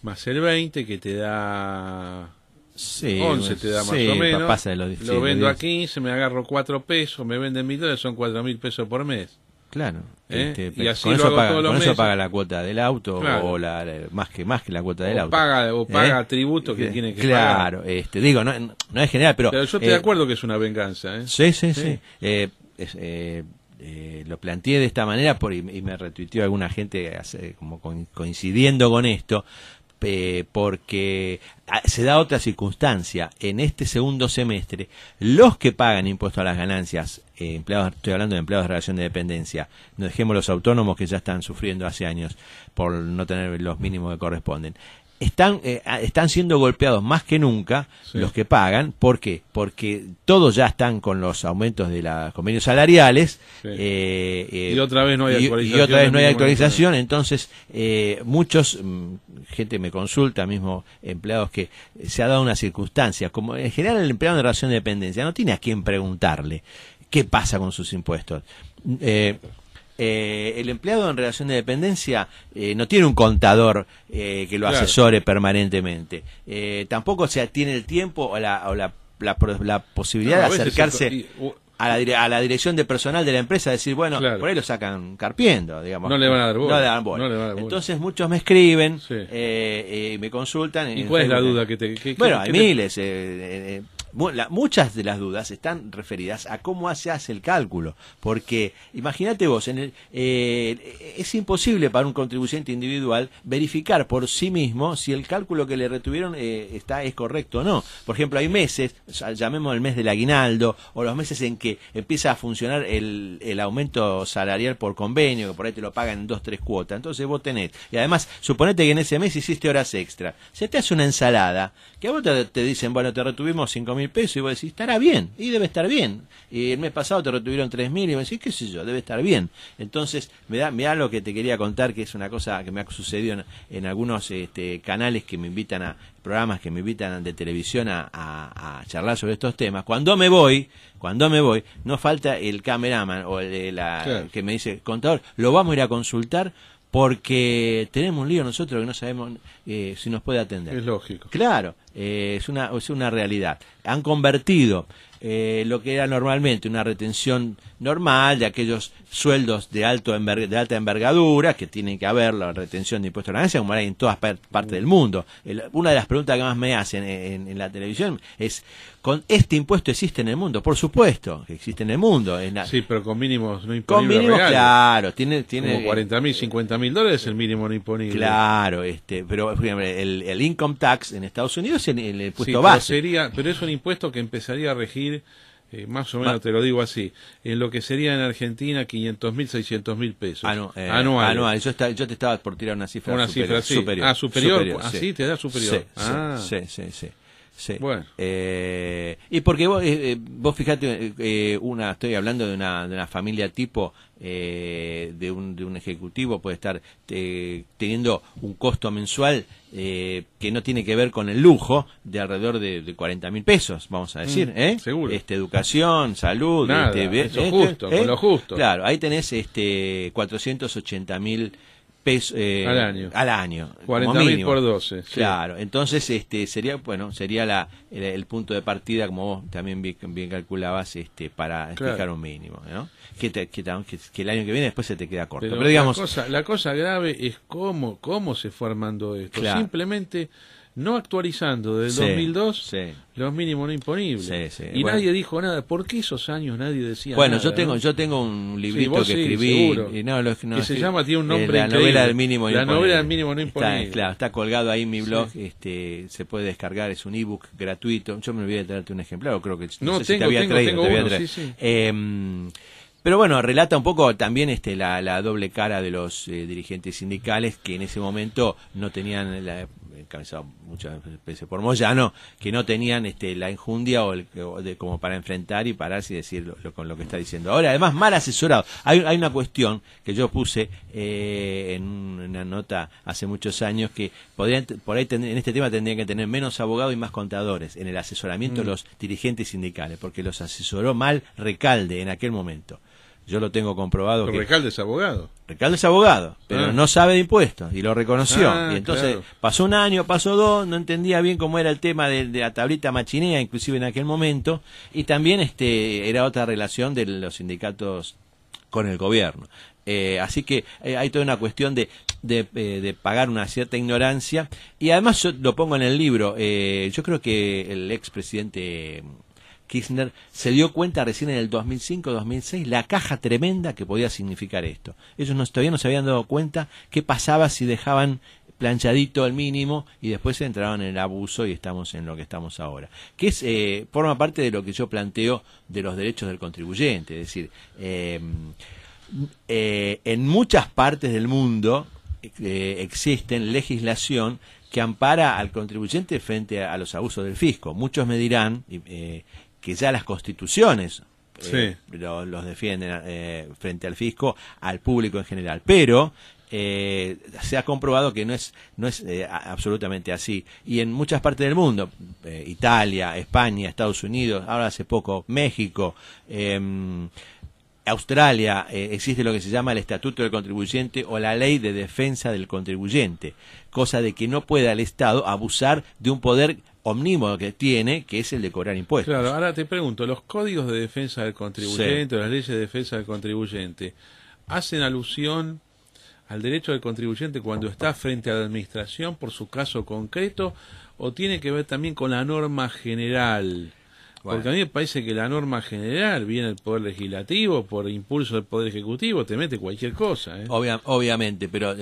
D: Más el 20, que te da...
A: Sí,
D: 11 te da más o menos.
A: Pasa de los,
D: lo vendo a 15, me agarro 4 pesos, me venden $1.000, son 4.000 pesos por mes.
A: Claro.
D: Y así
A: con
D: lo
A: eso
D: hago
A: paga,
D: todos los
A: con eso
D: meses.
A: paga la cuota del auto,
D: Claro.
A: o más que la cuota del auto.
D: Paga tributo que tiene que
A: pagar. Claro, digo, no es general, pero
D: yo estoy de acuerdo que es una venganza, ¿eh?
A: Sí. Lo planteé de esta manera y me retuiteó alguna gente como coincidiendo con esto, porque se da otra circunstancia. En este segundo semestre, los que pagan impuesto a las ganancias, estoy hablando de empleados de relación de dependencia, no dejemos los autónomos que ya están sufriendo hace años por no tener los mínimos que corresponden, están siendo golpeados más que nunca, sí, los que pagan. ¿Por qué? Porque todos ya están con los aumentos de los convenios salariales, sí,
D: y otra vez no hay actualización.
A: Y otra vez no hay actualización. Entonces, muchos, gente me consulta, mismo empleados, que se ha dado una circunstancia, como en general el empleado de relación de dependencia no tiene a quién preguntarle qué pasa con sus impuestos. El empleado en relación de dependencia no tiene un contador que lo asesore permanentemente. Tampoco tiene el tiempo o la posibilidad de acercarse a la dirección de personal de la empresa, decir, bueno, por ahí lo sacan carpiendo, digamos.
D: No le van a dar bola.
A: No le dan bola. Entonces muchos me escriben,
D: sí,
A: me consultan.
D: ¿Y cuál es la duda que te...?
A: Bueno, hay miles. Muchas de las dudas están referidas a cómo se hace el cálculo, porque imagínate vos, es imposible para un contribuyente individual verificar por sí mismo si el cálculo que le retuvieron es correcto o no. Por ejemplo, hay meses, llamemos el mes del aguinaldo, o los meses en que empieza a funcionar el aumento salarial por convenio, que por ahí te lo pagan en 2-3 cuotas. Entonces vos tenés, y además suponete que en ese mes hiciste horas extra, se te hace una ensalada que a vos te dicen, bueno, te retuvimos 5.000 pesos, y vos decís, estará bien, y debe estar bien. Y el mes pasado te retuvieron 3.000, y vos decís, qué sé yo, debe estar bien. Entonces, mirá lo que te quería contar, que es una cosa que me ha sucedido en algunos canales que me invitan programas que me invitan de televisión a charlar sobre estos temas. Cuando me voy, no falta el cameraman o que me dice, contador, lo vamos a ir a consultar porque tenemos un lío nosotros que no sabemos si nos puede atender.
D: Es lógico.
A: Claro, es una realidad. Han convertido lo que era normalmente una retención normal de aquellos sueldos de alta envergadura, que tienen que haber la retención de impuestos a la ganancia, como hay en todas partes del mundo. Una de las preguntas que más me hacen en la televisión es, ¿con este impuesto existe en el mundo? Por supuesto que existe en el mundo.
D: Sí, pero con mínimos no imponibles.
A: Con mínimos,
D: reales.
A: claro. Tiene
D: como $40.000, $50.000 es el mínimo no imponible.
A: Claro, pero por ejemplo, el income tax en Estados Unidos es el impuesto base.
D: Pero es un impuesto que empezaría a regir, más o menos te lo digo así, en lo que sería en Argentina 500.000, 600.000 pesos.
A: Anual. Yo te estaba por tirar una cifra
D: superior.
A: Superior.
D: Superior. ¿Así te da superior?
A: Sí. Sí.
D: Bueno.
A: Y porque vos fijate, estoy hablando de una familia tipo, de un ejecutivo, puede estar teniendo un costo mensual que no tiene que ver con el lujo, de alrededor de 40.000 pesos, vamos a decir,
D: seguro.
A: Educación, salud,
D: nada, eso justo, con lo justo.
A: Claro, ahí tenés 480.000 pesos al año
D: 40.000 por 12. Sí.
A: Claro, entonces sería el punto de partida, como vos también bien calculabas, para fijar un mínimo, ¿no? Que el año que viene después se te queda corto. Pero digamos,
D: la cosa grave es cómo se fue armando esto.
A: Claro.
D: Simplemente no actualizando desde 2002 los mínimos no imponibles. Y nadie dijo nada. ¿Por qué esos años nadie decía nada?
A: Bueno, yo tengo un librito que escribí,
D: que se llama, tiene un nombre
A: La
D: increíble.
A: novela del mínimo no imponible.
D: Novela del mínimo no imponible.
A: Está colgado ahí en mi blog, se puede descargar, es un ebook gratuito. Yo me olvidé de traerte un ejemplar, creo que
D: no
A: sé si te había
D: tengo
A: traído.
D: uno,
A: pero bueno, relata un poco también la doble cara de los dirigentes sindicales, que en ese momento no tenían, encabezado muchas veces por Moyano, que no tenían la enjundia como para enfrentar y pararse y decir con lo que está diciendo. Ahora, además, mal asesorado. Hay una cuestión que yo puse en una nota hace muchos años, que por ahí en este tema tendrían que tener menos abogados y más contadores en el asesoramiento de los dirigentes sindicales, porque los asesoró mal Recalde en aquel momento. Yo lo tengo comprobado.
D: Pero Recalde es abogado.
A: Recalde es abogado, pero no sabe de impuestos, y lo reconoció. Y entonces pasó un año, pasó dos, no entendía bien cómo era el tema de la tablita machinea, inclusive en aquel momento, y también era otra relación de los sindicatos con el gobierno. Así que hay toda una cuestión de pagar una cierta ignorancia, y además yo lo pongo en el libro. Yo creo que el expresidente Kirchner se dio cuenta recién en el 2005-2006 la caja tremenda que podía significar esto. Ellos todavía no se habían dado cuenta qué pasaba si dejaban planchadito el mínimo y después entraban en el abuso, y estamos en lo que estamos ahora. Que forma parte de lo que yo planteo de los derechos del contribuyente. Es decir, en muchas partes del mundo existen legislación que ampara al contribuyente frente a los abusos del fisco. Muchos me dirán que ya las constituciones los defienden frente al fisco, al público en general, pero se ha comprobado que no es absolutamente así, y en muchas partes del mundo, Italia, España, Estados Unidos, ahora hace poco México, Australia, existe lo que se llama el Estatuto del Contribuyente o la Ley de Defensa del Contribuyente, cosa de que no pueda el Estado abusar de un poder omnímodo que tiene, que es el de cobrar impuestos.
D: Claro, ahora te pregunto, ¿los códigos de defensa del contribuyente o las leyes de defensa del contribuyente hacen alusión al derecho del contribuyente cuando está frente a la administración por su caso concreto, o tiene que ver también con la norma general? Porque a mí me parece que la norma general viene del Poder Legislativo, por impulso del Poder Ejecutivo, te mete cualquier cosa.
A: Obviamente, pero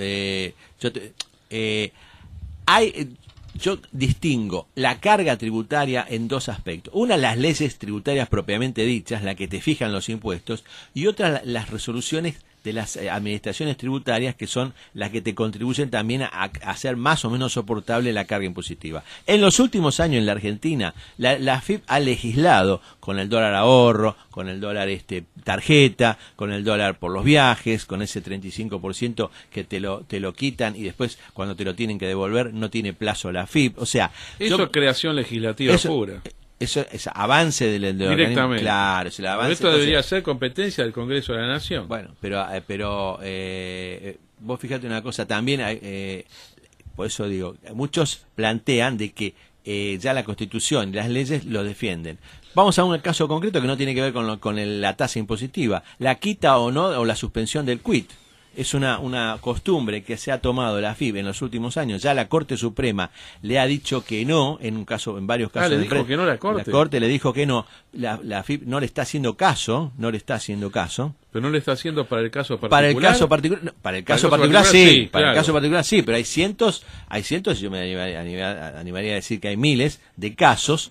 A: yo distingo la carga tributaria en dos aspectos. Una, las leyes tributarias propiamente dichas, la que te fijan los impuestos, y otra, las resoluciones de las administraciones tributarias, que son las que te contribuyen también a hacer más o menos soportable la carga impositiva. En los últimos años en la Argentina, la AFIP ha legislado con el dólar ahorro, con el dólar tarjeta, con el dólar por los viajes, con ese 35% que te lo quitan, y después cuando te lo tienen que devolver no tiene plazo la AFIP. O sea,
D: eso es creación legislativa pura.
A: Eso es avance del
D: directamente.
A: Claro, es el avance.
D: Esto debería ser competencia del Congreso de la Nación.
A: Bueno, pero vos fíjate una cosa, también por eso digo, muchos plantean de que ya la Constitución y las leyes lo defienden. Vamos a un caso concreto que no tiene que ver con la tasa impositiva, la quita o no, o la suspensión del quit. Es una costumbre que se ha tomado la AFIP en los últimos años. Ya la Corte Suprema le ha dicho que no, en varios casos.
D: Le dijo que no la Corte.
A: La Corte le dijo que no. La AFIP no le está haciendo caso. Pero
D: no le está haciendo para el caso particular.
A: Para el caso particular sí. Para
D: claro.
A: el caso particular sí, pero hay cientos, yo me animaría a decir que hay miles de casos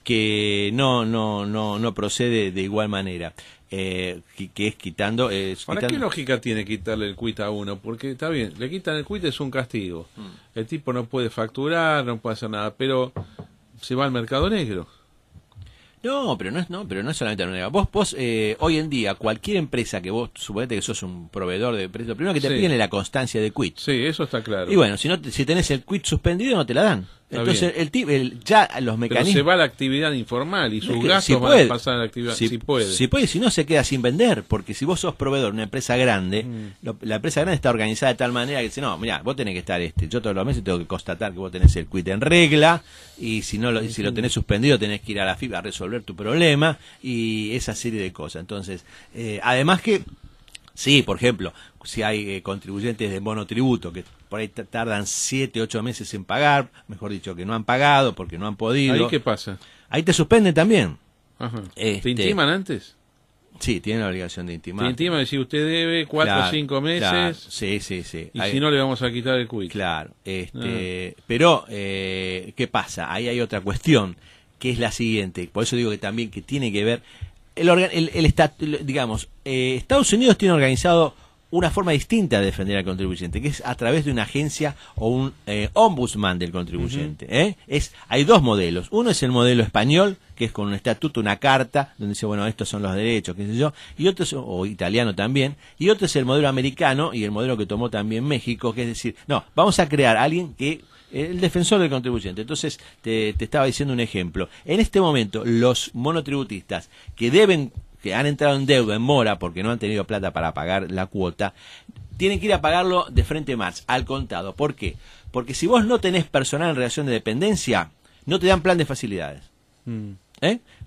A: que no procede de igual manera. Que es quitando...
D: ¿Para qué lógica tiene quitarle el quit a uno? Porque está bien, le quitan el quit, es un castigo. El tipo no puede facturar, no puede hacer nada, pero se va al mercado negro.
A: Pero no es solamente la negro. Vos hoy en día, cualquier empresa que vos, suponete que sos un proveedor de precios, primero que te piden es la constancia de quit.
D: Sí, eso está claro.
A: Y bueno, si tenés el quit suspendido, no te la dan.
D: Está
A: Entonces, ya los mecanismos...
D: Pero se va a la actividad informal y sus gastos
A: si
D: van a pasar a la actividad... Si puede.
A: Si puede, si no, se queda sin vender. Porque si vos sos proveedor de una empresa grande, la empresa grande está organizada de tal manera que dice, no, mirá, vos tenés que estar, yo todos los meses tengo que constatar que vos tenés el quit en regla, y si si lo tenés suspendido, tenés que ir a la FIP a resolver tu problema, y esa serie de cosas. Entonces, además que... Sí, por ejemplo, si hay contribuyentes de monotributo que por ahí tardan 7, 8 meses en pagar, mejor dicho, que no han pagado porque no han podido.
D: ¿Ahí qué pasa?
A: Ahí te suspenden también.
D: Ajá. ¿Te intiman antes?
A: Sí, tienen la obligación de intimar.
D: Te intiman, si usted debe 4 o 5 meses.
A: Claro. Sí.
D: Y si no, le vamos a quitar el quit.
A: Claro. Pero, ¿qué pasa? Ahí hay otra cuestión, que es la siguiente. Por eso digo que también que tiene que ver... Estados Unidos tiene organizado una forma distinta de defender al contribuyente, que es a través de una agencia o un ombudsman del contribuyente. Hay dos modelos. Uno es el modelo español, que es con un estatuto, una carta, donde dice, bueno, estos son los derechos, qué sé yo, y otro o italiano también, y otro es el modelo americano, y el modelo que tomó también México, que es decir, no, vamos a crear a alguien que... el defensor del contribuyente. Entonces, te estaba diciendo un ejemplo. En este momento, los monotributistas que han entrado en deuda, en mora, porque no han tenido plata para pagar la cuota, tienen que ir a pagarlo de frente más, al contado. ¿Por qué? Porque si vos no tenés personal en relación de dependencia, no te dan plan de facilidades.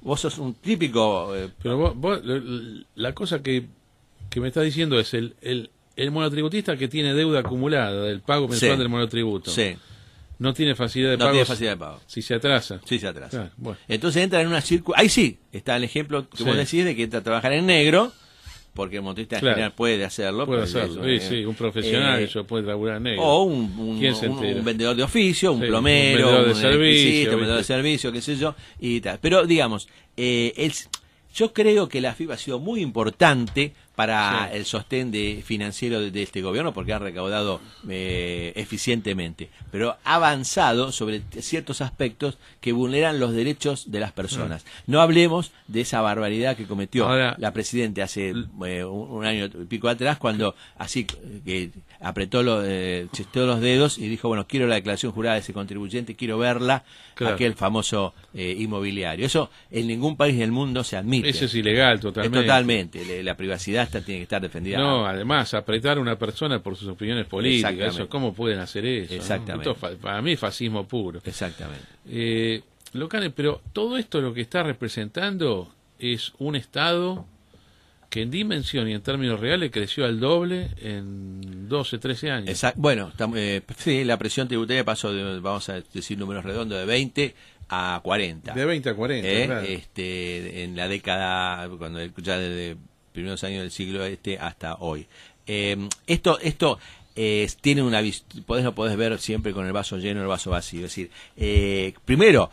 A: Vos sos un típico...
D: Pero vos, la cosa que me está diciendo es el monotributista que tiene deuda acumulada del pago mensual del monotributo.
A: Sí.
D: No tiene facilidad de pago.
A: No tiene facilidad de pago.
D: Si se atrasa.
A: Sí, se atrasa.
D: Claro, bueno.
A: Entonces entra en una ahí sí, está el ejemplo que vos decís de que entra a trabajar en negro, porque el monotributista en general puede hacerlo.
D: Puede hacerlo, sí, un profesional eso puede trabajar en negro.
A: O un vendedor de oficio, un plomero,
D: un vendedor
A: de servicio, qué sé yo, y tal. Pero digamos, yo creo que la FIP ha sido muy importante para el sostén financiero de este gobierno, porque ha recaudado eficientemente, pero ha avanzado sobre ciertos aspectos que vulneran los derechos de las personas. No hablemos de esa barbaridad que cometió la Presidenta hace un año y pico atrás, cuando así que apretó chisteó los dedos y dijo, bueno, quiero la declaración jurada de ese contribuyente, quiero verla, aquel famoso inmobiliario. Eso en ningún país del mundo se admite.
D: Eso es ilegal totalmente.
A: Totalmente, la privacidad tiene que estar defendida.
D: No, además, apretar a una persona por sus opiniones políticas, eso, ¿cómo pueden hacer eso?
A: Exactamente.
D: ¿No? Esto, para mí es fascismo puro.
A: Exactamente.
D: Locane, pero todo esto lo que está representando es un Estado que en dimensión y en términos reales creció al doble en 12, 13 años.
A: Bueno, sí, la presión tributaria pasó de, vamos a decir números redondos, de 20 a 40.
D: De 20 a 40, claro.
A: En la década, ya desde primeros años del siglo hasta hoy. Esto tiene una lo podés ver siempre con el vaso lleno o el vaso vacío. Es decir, primero,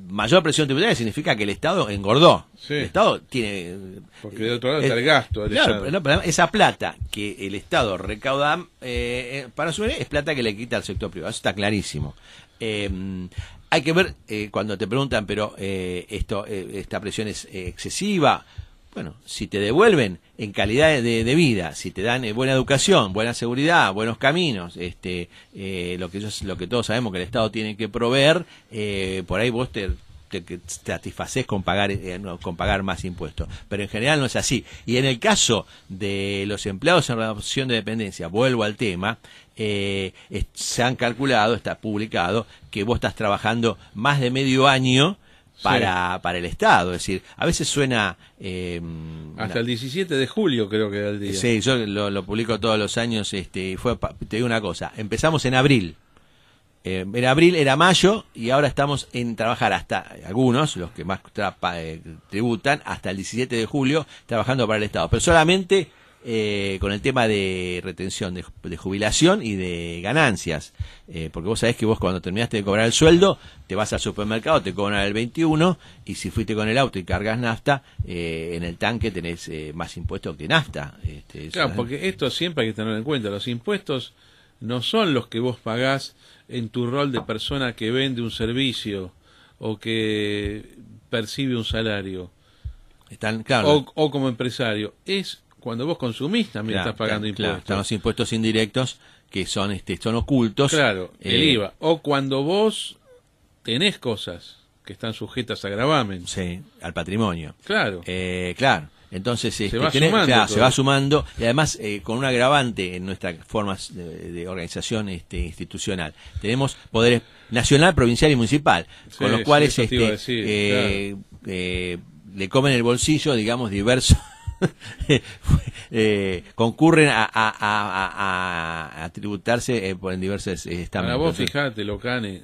A: mayor presión tributaria significa que el Estado engordó.
D: Sí.
A: El Estado tiene...
D: Porque de otro lado está el gasto.
A: Claro, esa plata que el Estado recauda para su es plata que le quita al sector privado. Eso está clarísimo. Hay que ver, cuando te preguntan, pero esta presión es excesiva. Bueno, si te devuelven en calidad de vida, si te dan buena educación, buena seguridad, buenos caminos, lo que todos sabemos que el Estado tiene que proveer, por ahí vos te satisfacés con pagar más impuestos. Pero en general no es así. Y en el caso de los empleados en relación de dependencia, vuelvo al tema, se han calculado, está publicado, que vos estás trabajando más de medio año para el Estado. Es decir, a veces suena...
D: hasta el 17 de julio creo que era el día.
A: Sí, yo lo publico todos los años. Te digo una cosa, empezamos en abril. En abril era mayo y ahora estamos en trabajar hasta, algunos, los que más tributan, hasta el 17 de julio trabajando para el Estado. Pero solamente con el tema de retención de jubilación y de ganancias. Porque vos sabés que vos cuando terminaste de cobrar el sueldo, te vas al supermercado, te cobran el 21, y si fuiste con el auto y cargas nafta, en el tanque tenés más impuestos que nafta.
D: Claro, porque esto siempre hay que tenerlo en cuenta. Los impuestos no son los que vos pagás en tu rol de persona que vende un servicio o que percibe un salario.
A: Están, claro,
D: O como empresario. Es cuando vos consumís también estás pagando impuestos.
A: Claro, están los impuestos indirectos que son son ocultos.
D: Claro, el IVA. O cuando vos tenés cosas que están sujetas a gravamen.
A: Sí, al patrimonio.
D: Claro.
A: Claro. Entonces
D: se va sumando.
A: se va sumando, y además con un agravante en nuestras formas de organización institucional. Tenemos poderes nacional, provincial y municipal, con los cuales le comen el bolsillo, digamos, diversos concurren a tributarse en diversos estamentos.
D: Ahora vos fijate, Locane,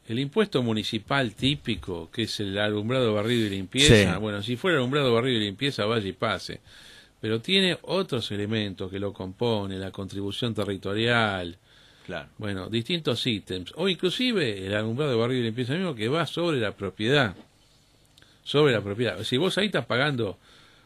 D: el impuesto municipal típico, que es el alumbrado, barrido y limpieza,
A: sí.
D: Bueno, si fuera alumbrado, barrido y limpieza, vaya y pase, pero tiene otros elementos que lo componen, la contribución territorial,
A: claro.
D: Bueno, distintos ítems, o inclusive el alumbrado, barrido y limpieza mismo, que va sobre la propiedad. Si vos ahí estás pagando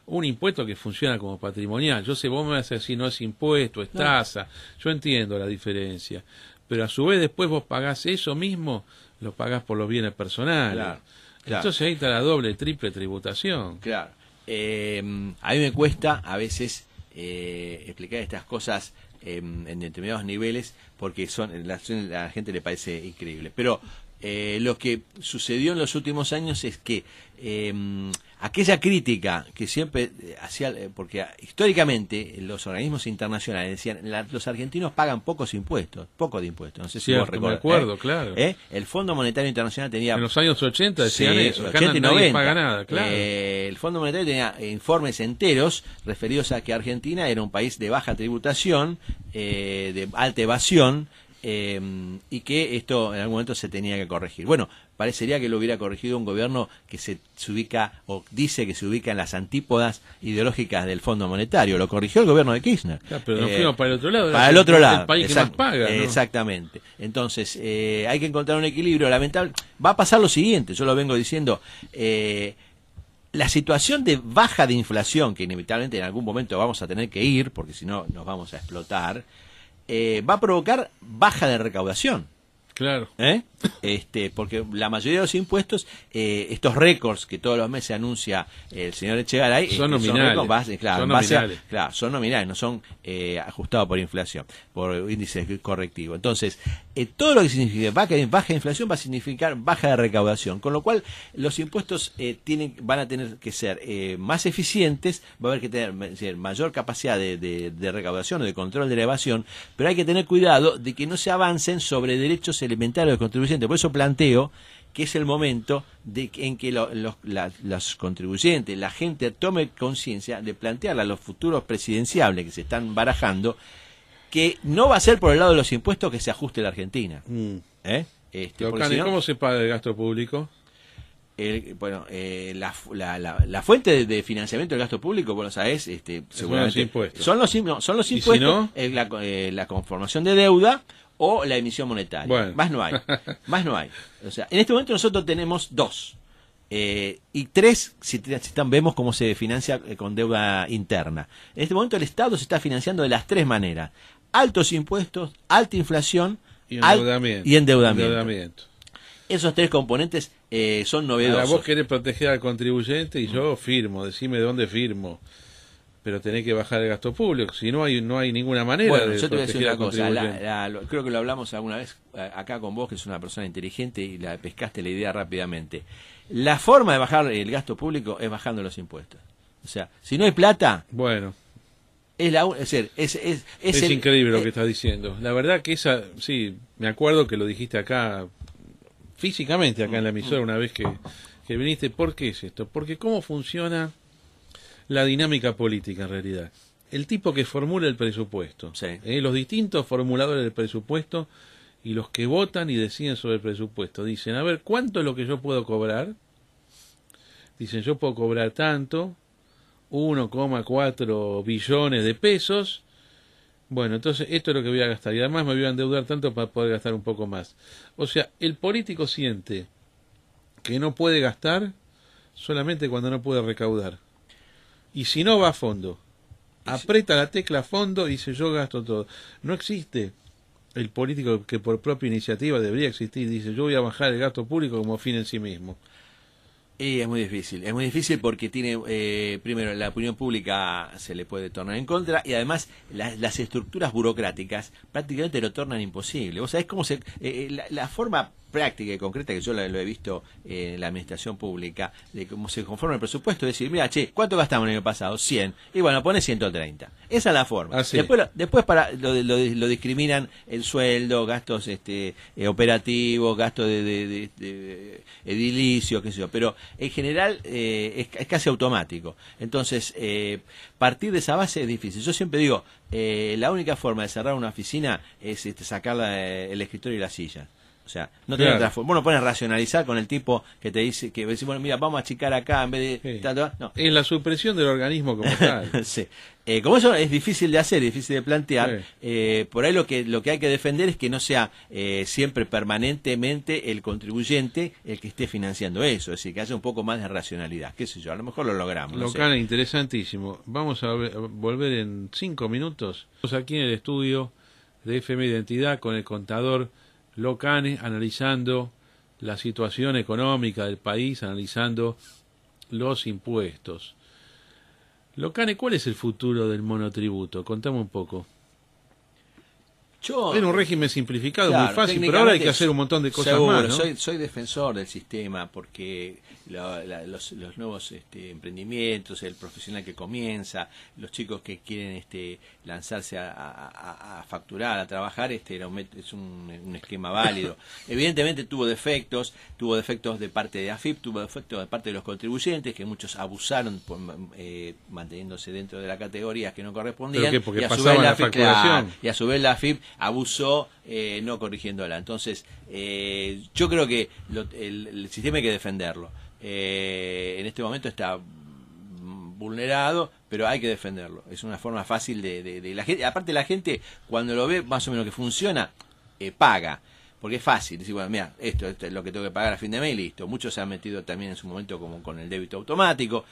D: un impuesto que funciona como patrimonial, yo sé, vos me vas a decir, no es impuesto, es tasa, yo entiendo la diferencia, pero a su vez después vos pagás eso mismo, lo pagás por los bienes personales.
A: Claro.
D: Entonces ahí está la doble, triple tributación.
A: Claro. A mí me cuesta a veces explicar estas cosas en determinados niveles porque a la gente le parece increíble. Pero lo que sucedió en los últimos años es que aquella crítica que siempre hacía, porque históricamente los organismos internacionales decían, los argentinos pagan poco de impuestos, no sé si vos recordás.
D: Me acuerdo, claro.
A: El Fondo Monetario Internacional tenía...
D: En los años 80 decían eso, acá
A: 80 y
D: nadie
A: 90.
D: paga nada, claro.
A: El Fondo Monetario tenía informes enteros referidos a que Argentina era un país de baja tributación, de alta evasión, y que esto en algún momento se tenía que corregir. Bueno, parecería que lo hubiera corregido un gobierno que se ubica, o dice que se ubica en las antípodas ideológicas del Fondo Monetario. Lo corrigió el gobierno de Kirchner.
D: Claro, pero nos fuimos para el otro lado.
A: Para el otro lado.
D: El país que más paga, ¿no?
A: Exactamente. Entonces, hay que encontrar un equilibrio. Lamentable. Va a pasar lo siguiente, yo lo vengo diciendo. La situación de baja de inflación, que inevitablemente en algún momento vamos a tener que ir, porque si no nos vamos a explotar, va a provocar baja de recaudación.
D: Claro.
A: Porque la mayoría de los impuestos, estos récords que todos los meses anuncia el señor Echegaray,
D: son nominales.
A: Son nominales, no son ajustados por inflación, por índices correctivos. Entonces, todo lo que significa baja inflación va a significar baja de recaudación, con lo cual los impuestos van a tener que ser más eficientes, va a haber que tener mayor capacidad de recaudación o de control de la evasión, pero hay que tener cuidado de que no se avancen sobre derechos elementarios de contribuyentes. Por eso planteo que es el momento en que los contribuyentes, la gente tome conciencia de plantearle a los futuros presidenciables que se están barajando que no va a ser por el lado de los impuestos que se ajuste la Argentina.
D: Locane, ¿cómo se paga el gasto público?
A: La fuente de financiamiento del gasto público, vos lo sabés, seguramente son los impuestos,
D: si no?
A: La conformación de deuda o la emisión monetaria.
D: Bueno.
A: Más no hay. O sea, en este momento nosotros tenemos dos. Y tres, si vemos cómo se financia con deuda interna. En este momento el Estado se está financiando de las tres maneras: altos impuestos, alta inflación y endeudamiento. Esos tres componentes son novedosos.
D: Ahora vos querés proteger al contribuyente y yo firmo, decime de dónde firmo. Pero tenés que bajar el gasto público, si no hay ninguna manera de
A: yo te voy a decir una cosa, creo que lo hablamos alguna vez acá con vos, que es una persona inteligente y la pescaste la idea rápidamente. La forma de bajar el gasto público es bajando los impuestos. O sea, si no hay plata,
D: bueno,
A: es
D: increíble lo que estás diciendo. La verdad que sí, me acuerdo que lo dijiste acá, físicamente acá en la emisora una vez que viniste. ¿Por qué es esto? Porque cómo funciona la dinámica política en realidad. El tipo que formula el presupuesto, los distintos formuladores del presupuesto y los que votan y deciden sobre el presupuesto, dicen, a ver, ¿cuánto es lo que yo puedo cobrar? Dicen, yo puedo cobrar tanto, 1,4 billones de pesos. Bueno, entonces esto es lo que voy a gastar y además me voy a endeudar tanto para poder gastar un poco más. O sea, el político siente que no puede gastar solamente cuando no puede recaudar. Y si no va a fondo, aprieta la tecla a fondo y dice yo gasto todo. No existe el político que por propia iniciativa debería existir, dice yo voy a bajar el gasto público como fin en sí mismo.
A: Y es muy difícil porque tiene, primero, la opinión pública se le puede tornar en contra y además las estructuras burocráticas prácticamente lo tornan imposible. Vos sabés cómo la forma práctica y concreta que yo lo he visto en la administración pública, de cómo se conforma el presupuesto, es decir, mira, ¿cuánto gastamos el año pasado? 100. Y bueno, pone 130. Esa es la forma.
D: Ah, sí.
A: Después para lo discriminan el sueldo, gastos operativos, gastos de edilicio, qué sé yo. Pero en general es casi automático. Entonces, partir de esa base es difícil. Yo siempre digo, la única forma de cerrar una oficina es sacar el escritorio y la silla. O sea, no tiene otra forma. Vos no pones racionalizar con el tipo que te dice, que decís, bueno, mira, vamos a achicar acá en vez de...
D: Sí.
A: No.
D: Es la supresión del organismo como tal.
A: Sí. Como eso es difícil de hacer, difícil de plantear, por ahí lo que hay que defender es que no sea siempre permanentemente el contribuyente el que esté financiando eso, es decir, que haya un poco más de racionalidad, qué sé yo, a lo mejor lo logramos.
D: Locane, interesantísimo. Vamos a volver en 5 minutos. Estamos aquí en el estudio de FM Identidad con el contador Locane, analizando la situación económica del país, analizando los impuestos. Locane, ¿cuál es el futuro del monotributo? Contame un poco. En un régimen simplificado, muy fácil, pero ahora hay que hacer un montón de cosas más, ¿no?
A: Soy defensor del sistema porque los nuevos emprendimientos, el profesional que comienza, los chicos que quieren lanzarse a facturar, a trabajar, es un esquema válido. Evidentemente tuvo defectos de parte de AFIP, tuvo defectos de parte de los contribuyentes, que muchos abusaron manteniéndose dentro de la categoría que no correspondían,
D: porque pasaban la facturación.
A: Y a su vez la AFIP abusó no corrigiéndola. Entonces, yo creo que el sistema hay que defenderlo. En este momento está vulnerado, pero hay que defenderlo. Es una forma fácil de la gente. Aparte, la gente, cuando lo ve más o menos que funciona, paga. Porque es fácil, decir, bueno, mira, esto es lo que tengo que pagar a fin de mes y listo. Muchos se han metido también en su momento como con el débito automático,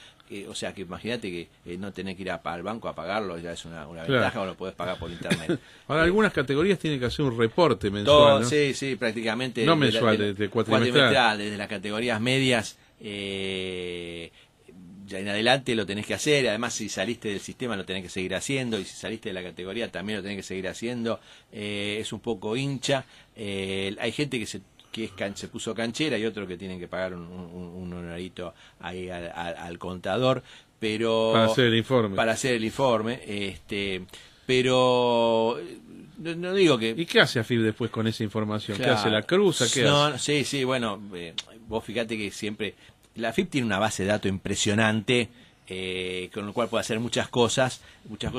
A: o sea que imagínate que no tenés que ir al banco a pagarlo, ya es una ventaja, o lo podés pagar por internet.
D: Ahora, algunas categorías tienen que hacer un reporte mensual, ¿no?
A: Sí, prácticamente.
D: No mensual, de cuatrimestral.
A: Desde las categorías medias, ya en adelante lo tenés que hacer, además si saliste del sistema lo tenés que seguir haciendo, y si saliste de la categoría también lo tenés que seguir haciendo. Es un poco hincha. Hay gente que se puso canchera y otro que tienen que pagar un honorarito ahí al contador, pero
D: para hacer el informe.
A: Pero no digo que...
D: ¿Y qué hace AFIP después con esa información? Claro. ¿Qué hace? ¿La cruza? ¿Qué hace?
A: Sí, bueno, vos fíjate que siempre... La AFIP tiene una base de datos impresionante, con lo cual puede hacer muchas cosas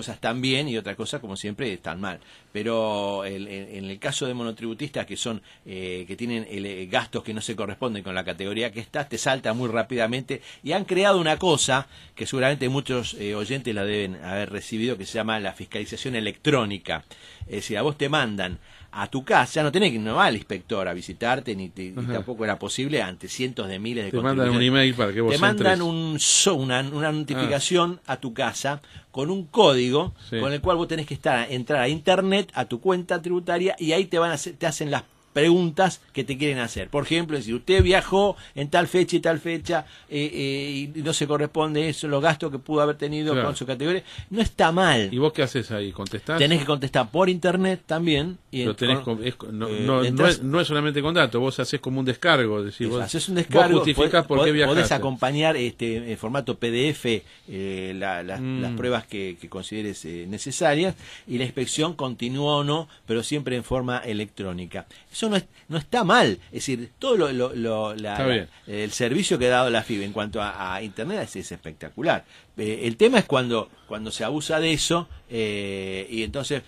A: están bien y otras cosas, como siempre, están mal. Pero en el caso de monotributistas que tienen gastos que no se corresponden con la categoría que estás, te salta muy rápidamente, y han creado una cosa que seguramente muchos oyentes la deben haber recibido, que se llama la fiscalización electrónica. Es decir, a vos te mandan a tu casa, no va el inspector a visitarte, ni tampoco era posible ante cientos de miles de contribuyentes.
D: Te mandan un email para que vos
A: mandan una notificación a tu casa con un código con el cual vos tenés que entrar a internet, a tu cuenta tributaria, y ahí te hacen las preguntas que te quieren hacer. Por ejemplo, si usted viajó en tal fecha y tal fecha y no se corresponde eso, los gastos que pudo haber tenido con su categoría, no está mal.
D: ¿Y vos qué haces ahí? ¿Contestás?
A: Tenés que contestar por internet también. Y
D: no es solamente con datos, vos haces como un descargo. Es decir, vos
A: haces un descargo,
D: vos justificás por qué viajaste.
A: Podés acompañar en formato PDF las pruebas que consideres necesarias, y la inspección continúa o no, pero siempre en forma electrónica. Eso no está mal, es decir, todo el servicio que ha dado la FIB en cuanto a internet es espectacular. El tema es cuando se abusa de eso, y entonces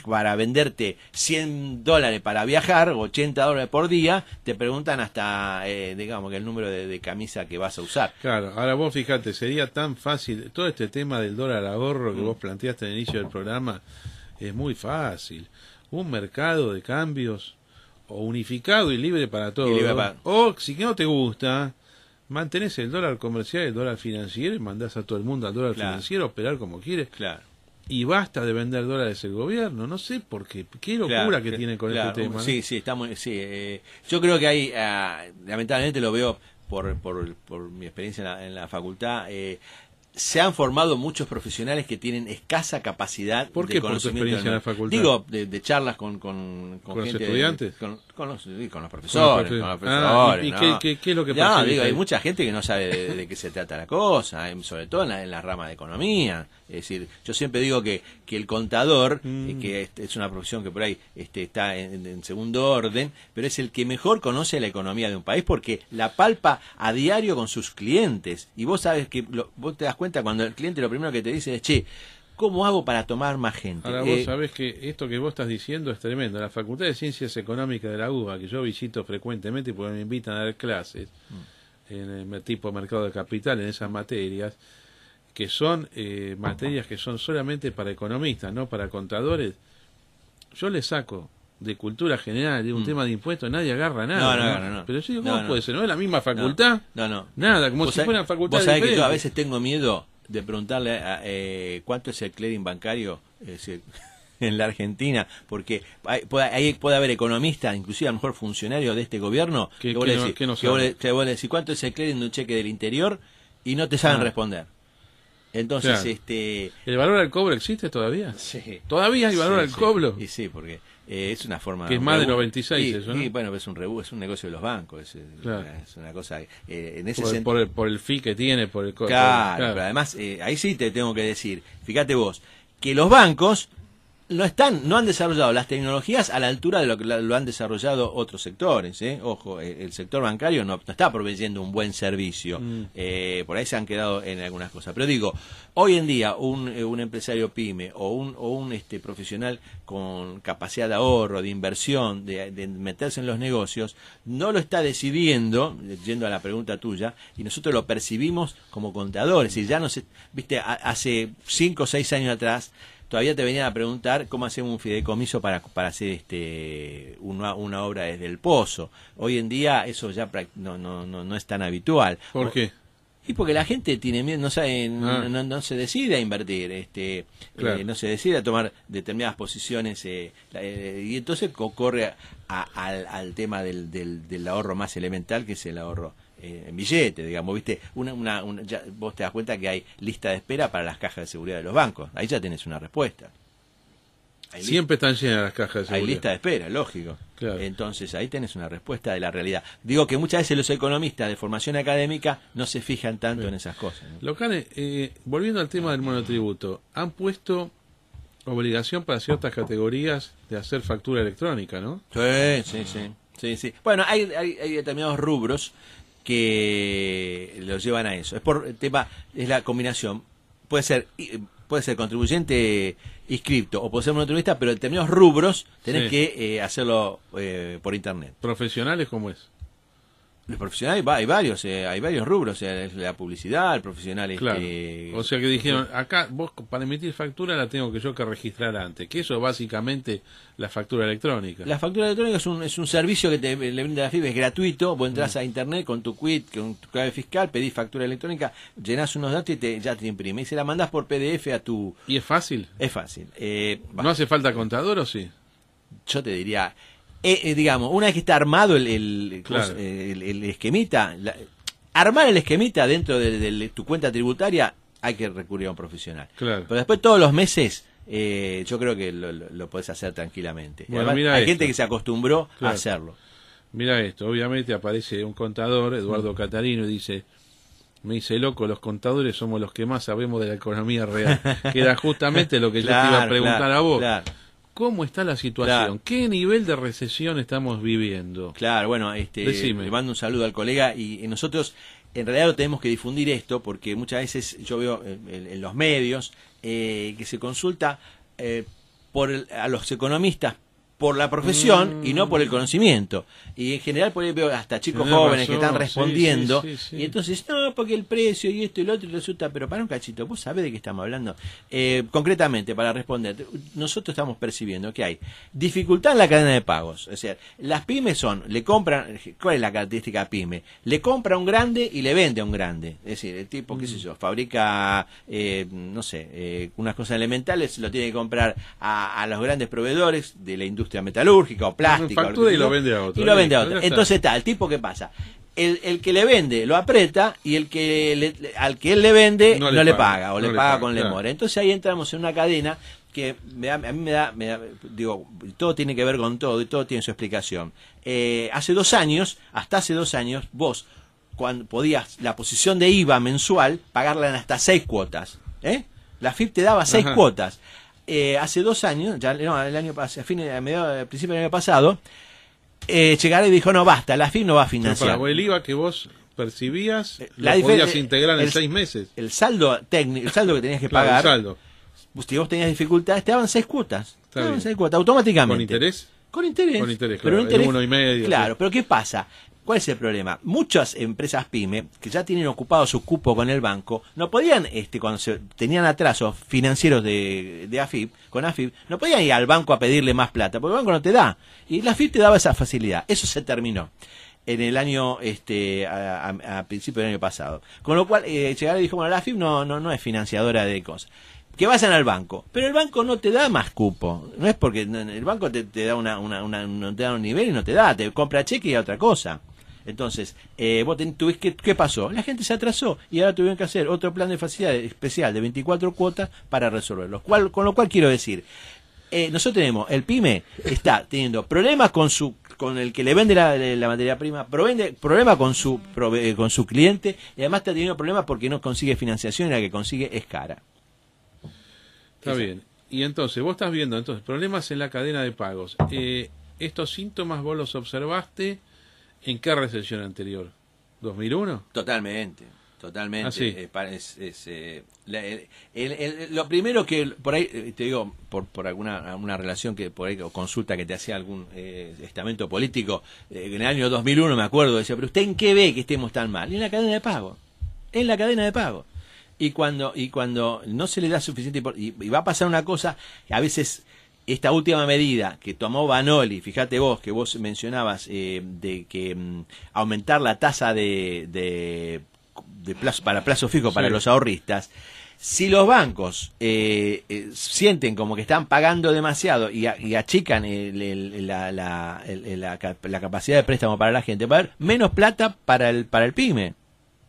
A: para venderte $100 para viajar, $80 por día, te preguntan hasta, digamos, que el número de camisa que vas a usar.
D: Claro, ahora vos fíjate, sería tan fácil, todo este tema del dólar ahorro que vos planteaste al inicio del programa, es muy fácil. Un mercado de cambios, o unificado y libre para todos, o si que no te gusta, mantenés el dólar comercial, el dólar financiero, y mandás a todo el mundo al dólar financiero a operar como quiere.
A: Claro.
D: Y basta de vender dólares el gobierno, no sé por qué, qué locura que tienen con este tema, ¿no?
A: Sí, sí, está muy, yo creo que hay, lamentablemente lo veo por mi experiencia en la facultad, se han formado muchos profesionales que tienen escasa capacidad
D: ¿Por
A: de
D: qué por tu
A: conocimiento.
D: experiencia en la facultad?
A: Digo, de charlas con
D: los
A: gente,
D: estudiantes,
A: con los profesores,
D: ¿y
A: ¿no?
D: qué es lo que
A: pasa? Digo, hay mucha gente que no sabe de qué se trata la cosa, sobre todo en la rama de economía. Es decir, yo siempre digo que el contador, que es una profesión que por ahí está en segundo orden, pero es el que mejor conoce la economía de un país porque la palpa a diario con sus clientes. Y vos sabes que vos te das cuenta cuando el cliente lo primero que te dice es, che, ¿cómo hago para tomar más gente?
D: Ahora vos sabés que esto que vos estás diciendo es tremendo. La Facultad de Ciencias Económicas de la UBA, que yo visito frecuentemente porque me invitan a dar clases en el tipo mercado de capital, en esas materias, que son materias que son solamente para economistas, no para contadores, yo les saco de cultura general, de un tema de impuestos, nadie agarra nada.
A: No.
D: Pero yo digo, ¿cómo puede ser? ¿No es la misma facultad?
A: No.
D: Nada, como si fueran facultades
A: diferentes. Vos sabés que yo a
D: diferentes.
A: veces tengo miedo de preguntarle cuánto es el clearing bancario en la Argentina, porque ahí puede haber economistas, inclusive a lo mejor funcionarios de este gobierno, que vos le decís, ¿cuánto es el clearing de un cheque del interior? Y no te saben responder. Entonces,
D: claro. ¿El valor al cobro existe todavía?
A: Sí.
D: ¿Todavía hay valor al cobro?
A: Y sí, porque es una forma...
D: Que es más de 96 eso, ¿no?
A: Y bueno, es un negocio de los bancos,
D: claro.
A: Es una cosa... en ese
D: por el fee que tiene, por el...
A: Claro, pero además, ahí sí te tengo que decir, fíjate vos, que los bancos no han desarrollado las tecnologías a la altura de lo que lo han desarrollado otros sectores. Ojo, el sector bancario no está proveyendo un buen servicio. Por ahí se han quedado en algunas cosas. Pero digo, hoy en día un empresario pyme o un profesional con capacidad de ahorro, de inversión, de meterse en los negocios, no lo está decidiendo, yendo a la pregunta tuya, y nosotros lo percibimos como contadores. Y ya no sé, viste, hace 5 o 6 años atrás, todavía te venían a preguntar cómo hacemos un fideicomiso para hacer una obra desde el pozo. Hoy en día eso ya no es tan habitual.
D: ¿Por qué?
A: Y porque la gente tiene miedo, no sabe, no se decide a invertir,
D: claro.
A: No se decide a tomar determinadas posiciones, y entonces ocurre al tema del ahorro más elemental, que es el ahorro en billete, digamos, viste, ya vos te das cuenta que hay lista de espera para las cajas de seguridad de los bancos, ahí ya tenés una respuesta.
D: Siempre están llenas las cajas de seguridad.
A: Hay lista de espera, lógico.
D: Claro.
A: Entonces ahí tenés una respuesta de la realidad. Digo que muchas veces los economistas de formación académica no se fijan tanto en esas cosas, ¿no?
D: Locane, volviendo al tema del monotributo, han puesto obligación para ciertas categorías de hacer factura electrónica, ¿no?
A: Sí. Bueno, hay determinados rubros que los llevan a eso. Es por el tema, es la combinación. Puede ser contribuyente inscripto o puede ser monotributista, pero en determinados rubros tenés que hacerlo por internet.
D: ¿Profesionales cómo es?
A: Los profesionales hay varios rubros, la publicidad, el profesional.
D: Claro. O sea que dijeron, acá vos para emitir factura la tengo que registrar antes, que eso es básicamente la factura electrónica.
A: La factura electrónica es un servicio que le brinda la FIP, es gratuito, vos entras a internet con tu quit, con tu clave fiscal, pedís factura electrónica, llenás unos datos y ya te imprime, y se la mandás por PDF a tu...
D: ¿Y es fácil?
A: Es fácil.
D: ¿No hace falta contador o sí?
A: Yo te diría... digamos, una vez que está armado el esquemita, armar el esquemita dentro de tu cuenta tributaria, hay que recurrir a un profesional.
D: Claro.
A: Pero después todos los meses, yo creo que lo podés hacer tranquilamente.
D: Bueno,
A: además, hay gente que se acostumbró a hacerlo.
D: Mira esto, obviamente aparece un contador, Eduardo Catarino, y me dice, loco, los contadores somos los que más sabemos de la economía real, que era justamente lo que yo te iba a preguntar a vos.
A: Claro.
D: ¿Cómo está la situación?
A: Claro.
D: ¿Qué nivel de recesión estamos viviendo?
A: Claro, bueno,
D: Decime.
A: le mando un saludo al colega y nosotros en realidad lo tenemos que difundir esto porque muchas veces yo veo en los medios que se consulta a los economistas por la profesión y no por el conocimiento. Y en general por ahí veo hasta chicos
D: Tenés
A: jóvenes que
D: razón,
A: están respondiendo,
D: sí.
A: y entonces, no, porque el precio y esto y lo otro, y resulta, pero para un cachito, ¿vos sabés de qué estamos hablando? Concretamente, para responder, nosotros estamos percibiendo que hay dificultad en la cadena de pagos. O sea, las pymes le compran, ¿cuál es la característica pyme? Le compra a un grande y le vende a un grande. Es decir, el tipo, qué sé yo, fabrica, no sé, unas cosas elementales, lo tiene que comprar a los grandes proveedores de la industria metalúrgica o plástica.
D: Factura y lo vende a otro.
A: Y lo vende a otro. Entonces está, el tipo, ¿qué pasa? El que le vende lo aprieta y el que al que él le vende no le paga o le paga con demora. Entonces ahí entramos en una cadena que a mí me da, digo, todo tiene que ver con todo y todo tiene su explicación. Hasta hace 2 años, vos, cuando podías la posición de IVA mensual, pagarla en hasta 6 cuotas. La AFIP te daba 6 cuotas. Hace 2 años, ya no, el año pasado, a principio del año pasado, Chegaré dijo, no, basta, la AFIP no va a financiar.
D: Para el IVA que vos percibías, lo podías integrar en 6 meses.
A: El saldo técnico, el saldo que tenías que pagar,
D: el saldo.
A: Si vos tenías dificultades, te daban 6 cuotas.
D: Te daban
A: 6 cuotas, automáticamente.
D: ¿Con interés?
A: Con interés.
D: Con interés,
A: pero
D: claro,
A: interés,
D: 1,5.
A: Claro, pero ¿qué pasa? ¿Cuál es el problema? Muchas empresas pyme que ya tienen ocupado su cupo con el banco, no podían, cuando tenían atrasos financieros de AFIP, con AFIP, no podían ir al banco a pedirle más plata, porque el banco no te da. Y la AFIP te daba esa facilidad. Eso se terminó en el año, a principios del año pasado. Con lo cual, Chegaré dijo, bueno, la AFIP no es financiadora de cosas. Que vayan al banco, pero el banco no te da más cupo, no es porque el banco te da no te da un nivel y no te da, te compra cheque y otra cosa. Entonces, vos tuviste, ¿qué pasó? La gente se atrasó y ahora tuvieron que hacer otro plan de facilidad especial de 24 cuotas para resolverlo. Con lo cual quiero decir, nosotros tenemos, el pyme está teniendo problemas con el que le vende la materia prima, problemas con su cliente, y además está teniendo problemas porque no consigue financiación y la que consigue es cara.
D: Está bien. Y entonces, vos estás viendo problemas en la cadena de pagos. ¿Estos síntomas vos los observaste en qué recesión anterior? ¿2001?
A: Totalmente.
D: ¿Ah, sí?
A: Lo primero que, por ahí, te digo, por alguna relación que por ahí, o consulta que te hacía algún estamento político, en el año 2001 me acuerdo, decía, pero ¿usted en qué ve que estemos tan mal? En la cadena de pago. En la cadena de pago. Y cuando no se le da suficiente y va a pasar una cosa, a veces esta última medida que tomó Vanoli, fíjate vos, que vos mencionabas, de que aumentar la tasa de plazo, para plazo fijo para los ahorristas, si los bancos sienten como que están pagando demasiado y achican la capacidad de préstamo para la gente, va a haber menos plata para el pyme.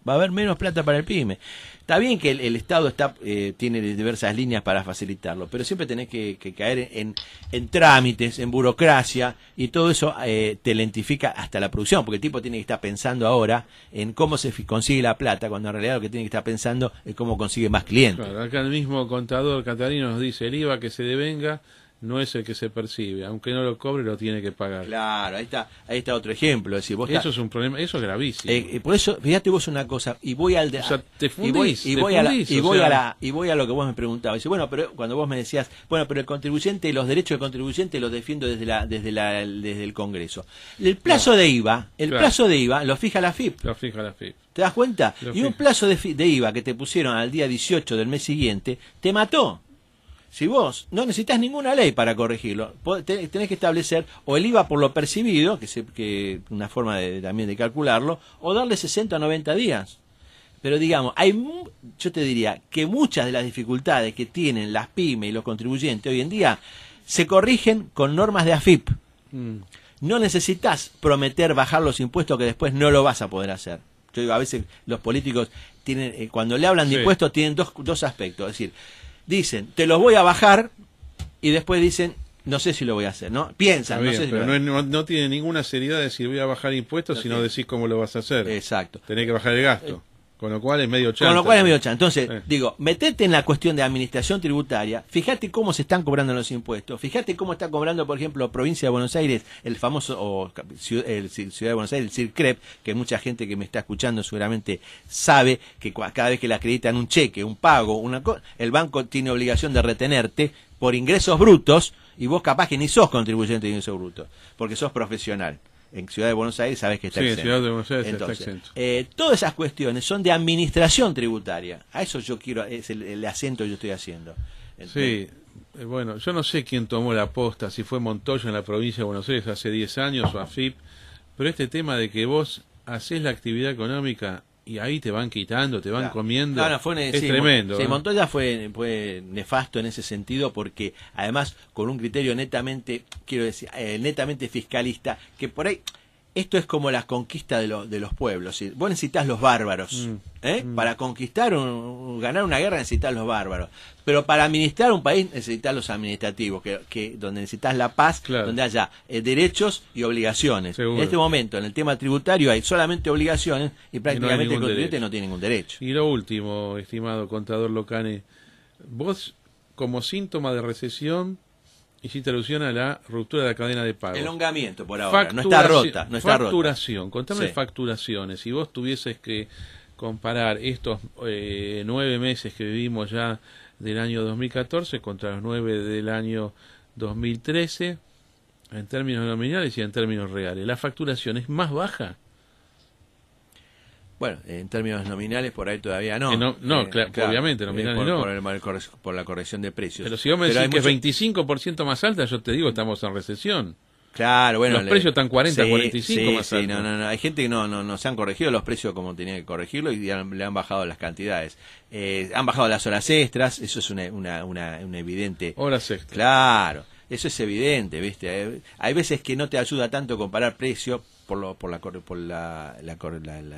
A: Va a haber menos plata para el pyme. Está bien que el Estado tiene diversas líneas para facilitarlo, pero siempre tenés que caer en trámites, en burocracia, y todo eso te lentifica hasta la producción, porque el tipo tiene que estar pensando ahora en cómo se consigue la plata, cuando en realidad lo que tiene que estar pensando es cómo consigue más clientes.
D: Claro, acá el mismo contador Catarino nos dice, el IVA que se devenga no es el que se percibe, aunque no lo cobre lo tiene que pagar.
A: Claro, ahí está otro ejemplo. Es decir,
D: eso es un problema, eso es gravísimo.
A: Por eso, fíjate vos una cosa, y voy al
D: o sea, te fundís,
A: y voy a lo que vos me preguntabas. Dice, bueno, pero cuando vos me decías, bueno, pero el contribuyente, los derechos del contribuyente los defiendo desde el Congreso. El plazo de IVA, plazo de IVA lo fija la AFIP.
D: Lo fija la AFIP.
A: ¿Te das cuenta? Y un plazo de IVA que te pusieron al día 18 del mes siguiente, te mató. Si vos no necesitas ninguna ley para corregirlo, tenés que establecer o el IVA por lo percibido, que una forma también de calcularlo, o darle 60 o 90 días. Pero digamos, yo te diría que muchas de las dificultades que tienen las pymes y los contribuyentes hoy en día se corrigen con normas de AFIP. No necesitas prometer bajar los impuestos que después no lo vas a poder hacer. Yo digo, a veces los políticos tienen, cuando le hablan de impuestos, tienen dos aspectos. Es decir, dicen, te los voy a bajar, y después dicen, no sé si lo voy a hacer, ¿no? Piensan,
D: bien,
A: no sé si
D: pero no tiene ninguna seriedad decir voy a bajar impuestos, sino decir cómo lo vas a hacer.
A: Exacto.
D: Tenés que bajar el gasto. Con lo cual es medio chanta.
A: Con lo cual es medio chanta. Entonces,
D: Sí.
A: digo, metete en la cuestión de administración tributaria, fíjate cómo se están cobrando los impuestos, fíjate cómo está cobrando, por ejemplo, Provincia de Buenos Aires, el famoso, Ciudad de Buenos Aires, el CIRCREP, que mucha gente que me está escuchando seguramente sabe que cada vez que le acreditan un cheque, un pago, el banco tiene obligación de retenerte por ingresos brutos, y vos capaz que ni sos contribuyente de ingresos brutos, porque sos profesional. En Ciudad de Buenos Aires sabes que está
D: Sí, en
A: exento.
D: Ciudad de Buenos Aires
A: Entonces,
D: está exento.
A: todas esas cuestiones son de administración tributaria. A eso yo quiero, es el acento que yo estoy haciendo.
D: Sí, bueno, yo no sé quién tomó la posta, si fue Montoya en la provincia de Buenos Aires hace 10 años o AFIP, pero este tema de que vos haces la actividad económica y ahí te van quitando, te van comiendo, es tremendo.
A: Sí, Montoya fue nefasto en ese sentido porque además con un criterio netamente, quiero decir, netamente fiscalista, que por ahí esto es como la conquista de los pueblos. ¿Sí? Vos necesitas los bárbaros. Para conquistar, ganar una guerra necesitas los bárbaros. Pero para administrar un país necesitas los administrativos, que donde necesitas la paz,
D: Claro.
A: donde haya derechos y obligaciones.
D: Seguro.
A: En este momento, en el tema tributario, hay solamente obligaciones y prácticamente el
D: ningún
A: contribuyente
D: derecho.
A: no tiene ningún derecho.
D: Y lo último, estimado contador Locane, vos como síntoma de recesión hiciste alusión a la ruptura de la cadena de pagos.
A: Elongamiento por ahora, no está rota. No está
D: facturación, contame
A: Sí.
D: facturaciones. Si vos tuvieses que comparar estos 9 meses que vivimos ya del año 2014 contra los 9 del año 2013, en términos nominales y en términos reales, ¿la facturación es más baja?
A: Bueno, en términos nominales por ahí todavía no.
D: Obviamente, nominales no.
A: Por la corrección de precios.
D: Pero si vos me decís que es 25% más alta, yo te digo estamos en recesión.
A: Claro, bueno.
D: Los precios están 40, 45 más altos.
A: No. Hay gente que no se han corregido los precios como tenían que corregirlo y le han bajado las cantidades. Han bajado las horas extras, eso es una evidente.
D: Horas extras.
A: Claro, eso es evidente, ¿viste? Hay veces que no te ayuda tanto comparar precios por las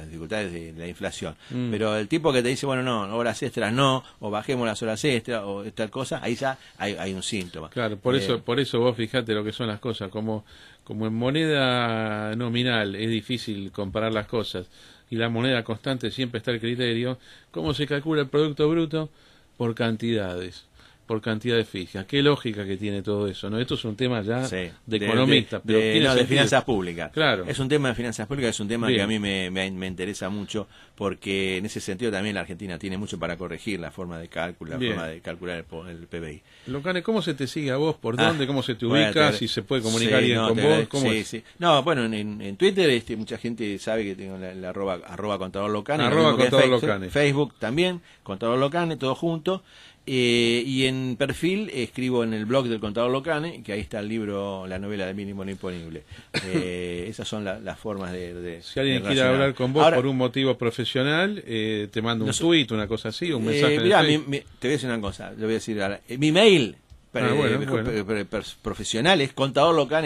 A: dificultades de la inflación. Pero el tipo que te dice, bueno, no, horas extras no, o bajemos las horas extras, o tal cosa, ahí ya hay un síntoma.
D: Claro, por eso vos fijate lo que son las cosas, como en moneda nominal es difícil comparar las cosas, y la moneda constante siempre está el criterio, ¿cómo se calcula el Producto Bruto? Por cantidades fijas. Qué lógica que tiene todo eso, ¿no? Esto es un tema ya de economista, pero
A: de finanzas públicas.
D: Claro.
A: Es un tema de finanzas públicas, es un tema
D: Bien.
A: que a mí me interesa mucho, porque en ese sentido también la Argentina tiene mucho para corregir la forma de cálculo, la
D: Bien.
A: forma de calcular el PBI.
D: Locane, ¿cómo se te sigue a vos? ¿Por dónde? ¿Cómo se te
A: Bueno,
D: ubica? Si se puede comunicar
A: sí,
D: bien
A: no,
D: con
A: te
D: vos.
A: agradezco.
D: ¿Cómo
A: Sí,
D: es?
A: sí. No, bueno, en Twitter mucha gente sabe que tengo la arroba contador Locane.
D: Arroba
A: lo mismo que en
D: contador Locane.
A: Facebook también, contador Locane, todo junto. Y en perfil escribo en el blog del contador Locane, que ahí está el libro, la novela de Mínimo no Imponible. Esas son las formas de
D: Si alguien
A: de
D: quiere
A: relacionar.
D: hablar con vos
A: Ahora,
D: por un motivo profesional, te mando un
A: no sé-
D: tuit, una cosa así, un mensaje en
A: mirá,
D: el Facebook.
A: te voy a decir una cosa, le voy a decir ahora. Mi mail
D: Bueno.
A: profesional es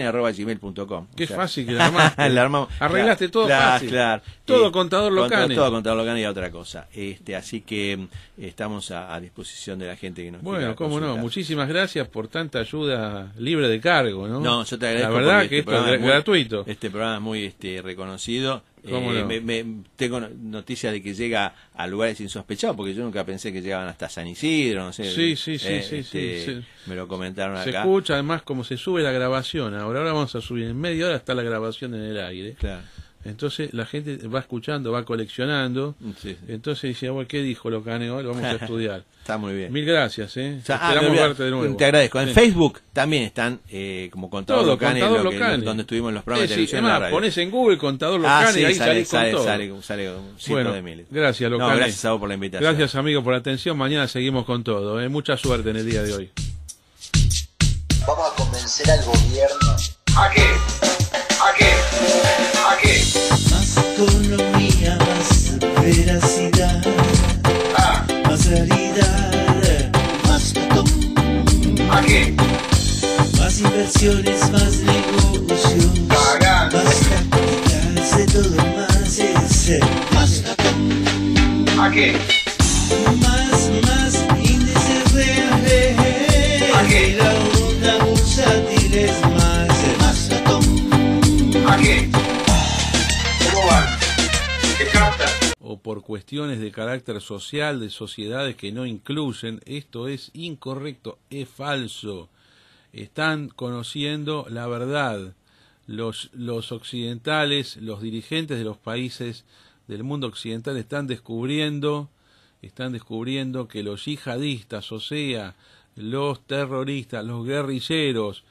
A: contadorlocane@gmail.com.
D: Qué fácil que la armaste.
A: La armamos.
D: Arreglaste todo
A: Claro,
D: fácil.
A: claro.
D: Todo contador Locane.
A: Todo contador Locane y otra cosa. Así que estamos a disposición de la gente que nos
D: Bueno,
A: quiera
D: cómo no.
A: consultar.
D: Muchísimas gracias por tanta ayuda libre de cargo, ¿no?
A: No, yo te agradezco.
D: La verdad
A: porque
D: que esto
A: programa
D: es
A: muy-
D: gratuito.
A: Este programa es muy reconocido.
D: ¿Cómo no?
A: Tengo noticias de que llega a lugares insospechados, porque yo nunca pensé que llegaban hasta San Isidro, no sé.
D: Sí.
A: Me lo comentaron
D: Se
A: acá.
D: escucha además como se sube la grabación. Ahora vamos a subir. En media hora está la grabación en el aire.
A: Claro.
D: Entonces la gente va escuchando, va coleccionando.
A: Sí.
D: Entonces dice, bueno, ¿qué dijo Locane hoy? Lo vamos a estudiar.
A: Está muy bien.
D: Mil gracias,
A: O sea,
D: Esperamos
A: me olvidé,
D: verte de nuevo.
A: te agradezco. En
D: Sí.
A: Facebook también están como Contador
D: Todo,
A: Locane,
D: Contador
A: lo que-
D: Locane.
A: donde estuvimos en los programas de
D: Sí,
A: televisión. y la
D: además,
A: radio.
D: pones en Google Contador Locane
A: sí,
D: y ahí
A: sale
D: salís con todo.
A: sale un ciento
D: Bueno,
A: de miles.
D: gracias,
A: No,
D: Locane.
A: gracias a vos por la invitación.
D: Gracias, amigo, por la atención. Mañana seguimos con todo. Mucha suerte en el día de hoy.
H: Vamos a convencer al gobierno.
B: ¿A qué? ¿A qué? ¿A qué?
C: Más economía, más veracidad,
B: Ah,
C: más realidad, más botón,
B: ¿a qué?
C: más inversiones, más negocios,
B: Cagán.
C: más prácticas de todo más es más botón,
B: ¿A qué?
C: más índices reales,
B: ¿A qué?
C: la onda bursátil es más botón.
B: ¿A qué? ¿Cómo van? ¿Qué captan?
D: O por cuestiones de carácter social, de sociedades que no incluyen. Esto es incorrecto, es falso. Están conociendo la verdad. Los occidentales, los dirigentes de los países del mundo occidental están descubriendo que los yihadistas, o sea, los terroristas, los guerrilleros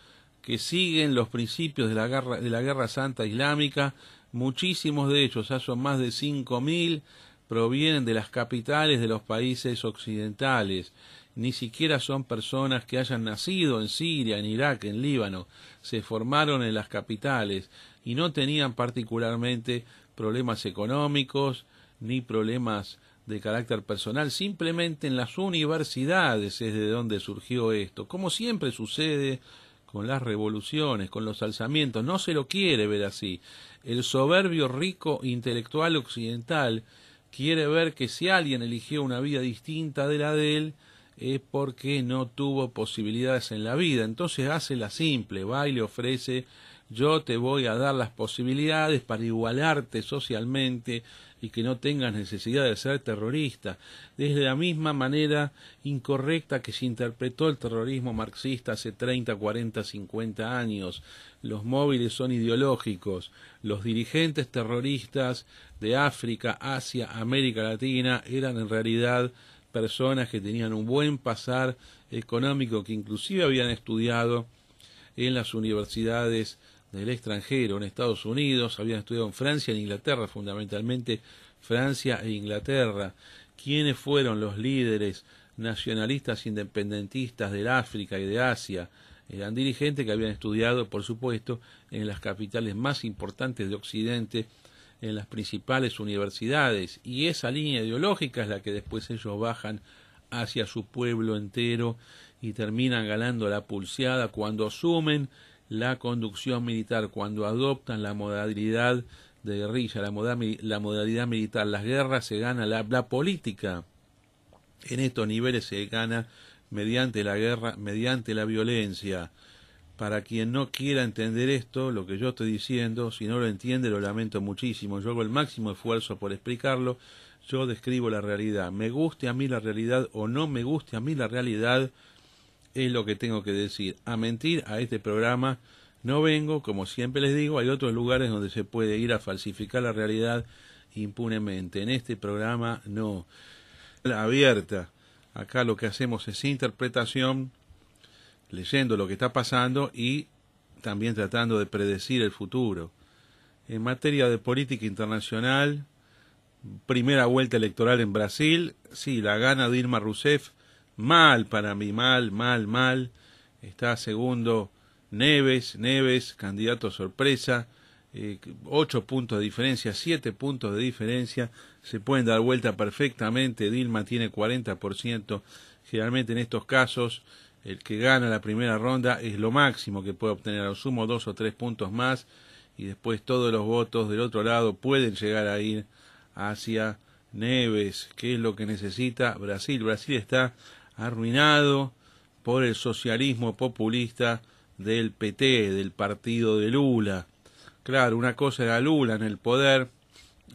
D: que siguen los principios de la guerra santa islámica, muchísimos de ellos, ya son más de 5.000, provienen de las capitales de los países occidentales. Ni siquiera son personas que hayan nacido en Siria, en Irak, en Líbano. Se formaron en las capitales y no tenían particularmente problemas económicos ni problemas de carácter personal. Simplemente en las universidades es de donde surgió esto. Como siempre sucede con las revoluciones, con los alzamientos. No se lo quiere ver así. El soberbio rico intelectual occidental quiere ver que si alguien eligió una vida distinta de la de él, es porque no tuvo posibilidades en la vida. Entonces hace la simple, va y le ofrece: yo te voy a dar las posibilidades para igualarte socialmente y que no tengas necesidad de ser terrorista. Desde la misma manera incorrecta que se interpretó el terrorismo marxista hace 30, 40, 50 años. Los móviles son ideológicos. Los dirigentes terroristas de África, Asia, América Latina eran en realidad personas que tenían un buen pasar económico, que inclusive habían estudiado en las universidades del extranjero, en Estados Unidos, habían estudiado en Francia, en Inglaterra, fundamentalmente Francia e Inglaterra. ¿Quiénes fueron los líderes nacionalistas independentistas del África y de Asia? Eran dirigentes que habían estudiado, por supuesto, en las capitales más importantes de Occidente, en las principales universidades, y esa línea ideológica es la que después ellos bajan hacia su pueblo entero y terminan ganando la pulseada cuando asumen la conducción militar, cuando adoptan la modalidad de guerrilla, la modalidad militar. Las guerras se gana, la política en estos niveles se gana mediante la guerra, mediante la violencia. Para quien no quiera entender esto, lo que yo estoy diciendo, si no lo entiende, lo lamento muchísimo. Yo hago el máximo esfuerzo por explicarlo. Yo describo la realidad. Me guste a mí la realidad o no me guste a mí la realidad, es lo que tengo que decir. A mentir a este programa no vengo, como siempre les digo. Hay otros lugares donde se puede ir a falsificar la realidad impunemente. En este programa no. La abierta. Acá lo que hacemos es interpretación, leyendo lo que está pasando y también tratando de predecir el futuro. En materia de política internacional, primera vuelta electoral en Brasil, sí, la gana Dilma Rousseff, mal para mí, mal. Está segundo Neves, candidato sorpresa, 8 puntos de diferencia, 7 puntos de diferencia, se pueden dar vuelta perfectamente. Dilma tiene 40%, generalmente en estos casos el que gana la primera ronda es lo máximo que puede obtener, a lo sumo 2 o 3 puntos más, y después todos los votos del otro lado pueden llegar a ir hacia Neves. ¿Qué es lo que necesita Brasil? Brasil está arruinado por el socialismo populista del PT, del partido de Lula. Claro, una cosa era Lula en el poder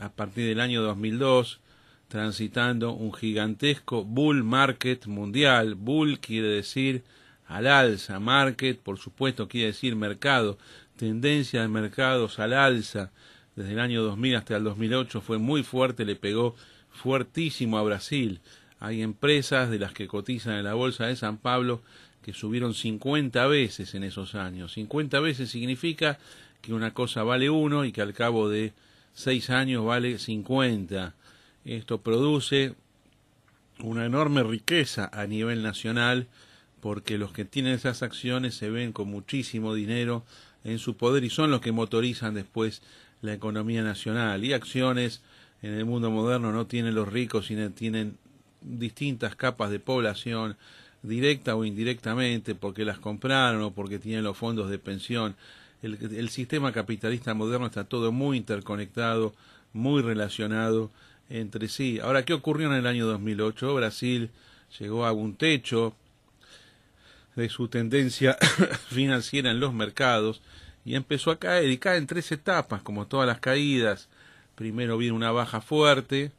D: a partir del año 2002, transitando un gigantesco bull market mundial. Bull quiere decir al alza, market por supuesto quiere decir mercado, tendencia de mercados al alza. Desde el año 2000 hasta el 2008 fue muy fuerte, le pegó fuertísimo a Brasil. Hay empresas de las que cotizan en la bolsa de San Pablo que subieron 50 veces en esos años. 50 veces significa que una cosa vale 1 y que al cabo de 6 años vale 50. Esto produce una enorme riqueza a nivel nacional, porque los que tienen esas acciones se ven con muchísimo dinero en su poder y son los que motorizan después la economía nacional. Y acciones en el mundo moderno no tienen los ricos, sino tienen distintas capas de población, directa o indirectamente, porque las compraron o porque tienen los fondos de pensión. El sistema capitalista moderno está todo muy interconectado, muy relacionado entre sí. Ahora, ¿qué ocurrió en el año 2008? Brasil llegó a un techo de su tendencia financiera en los mercados y empezó a caer, y cae en 3 etapas, como todas las caídas. Primero viene una baja fuerte,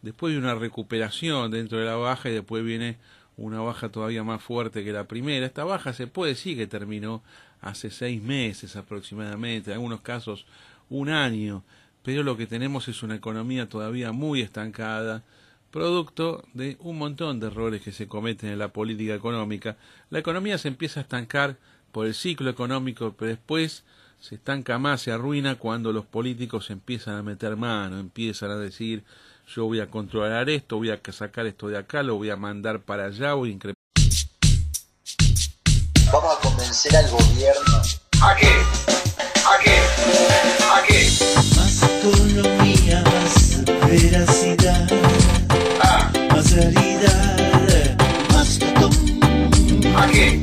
D: después viene una recuperación dentro de la baja y después viene una baja todavía más fuerte que la primera. Esta baja se puede decir que terminó hace 6 meses aproximadamente, en algunos casos 1 año, pero lo que tenemos es una economía todavía muy estancada, producto de un montón de errores que se cometen en la política económica. La economía se empieza a estancar por el ciclo económico, pero después se estanca más, se arruina cuando los políticos empiezan a meter mano, empiezan a decir: yo voy a controlar esto, voy a sacar esto de acá, lo voy a mandar para allá, voy a incrementar.
H: Vamos a convencer al gobierno.
B: ¿A qué? ¿A qué? ¿A qué?
C: Más economía, más veracidad, más realidad, más botón.
B: ¿A qué?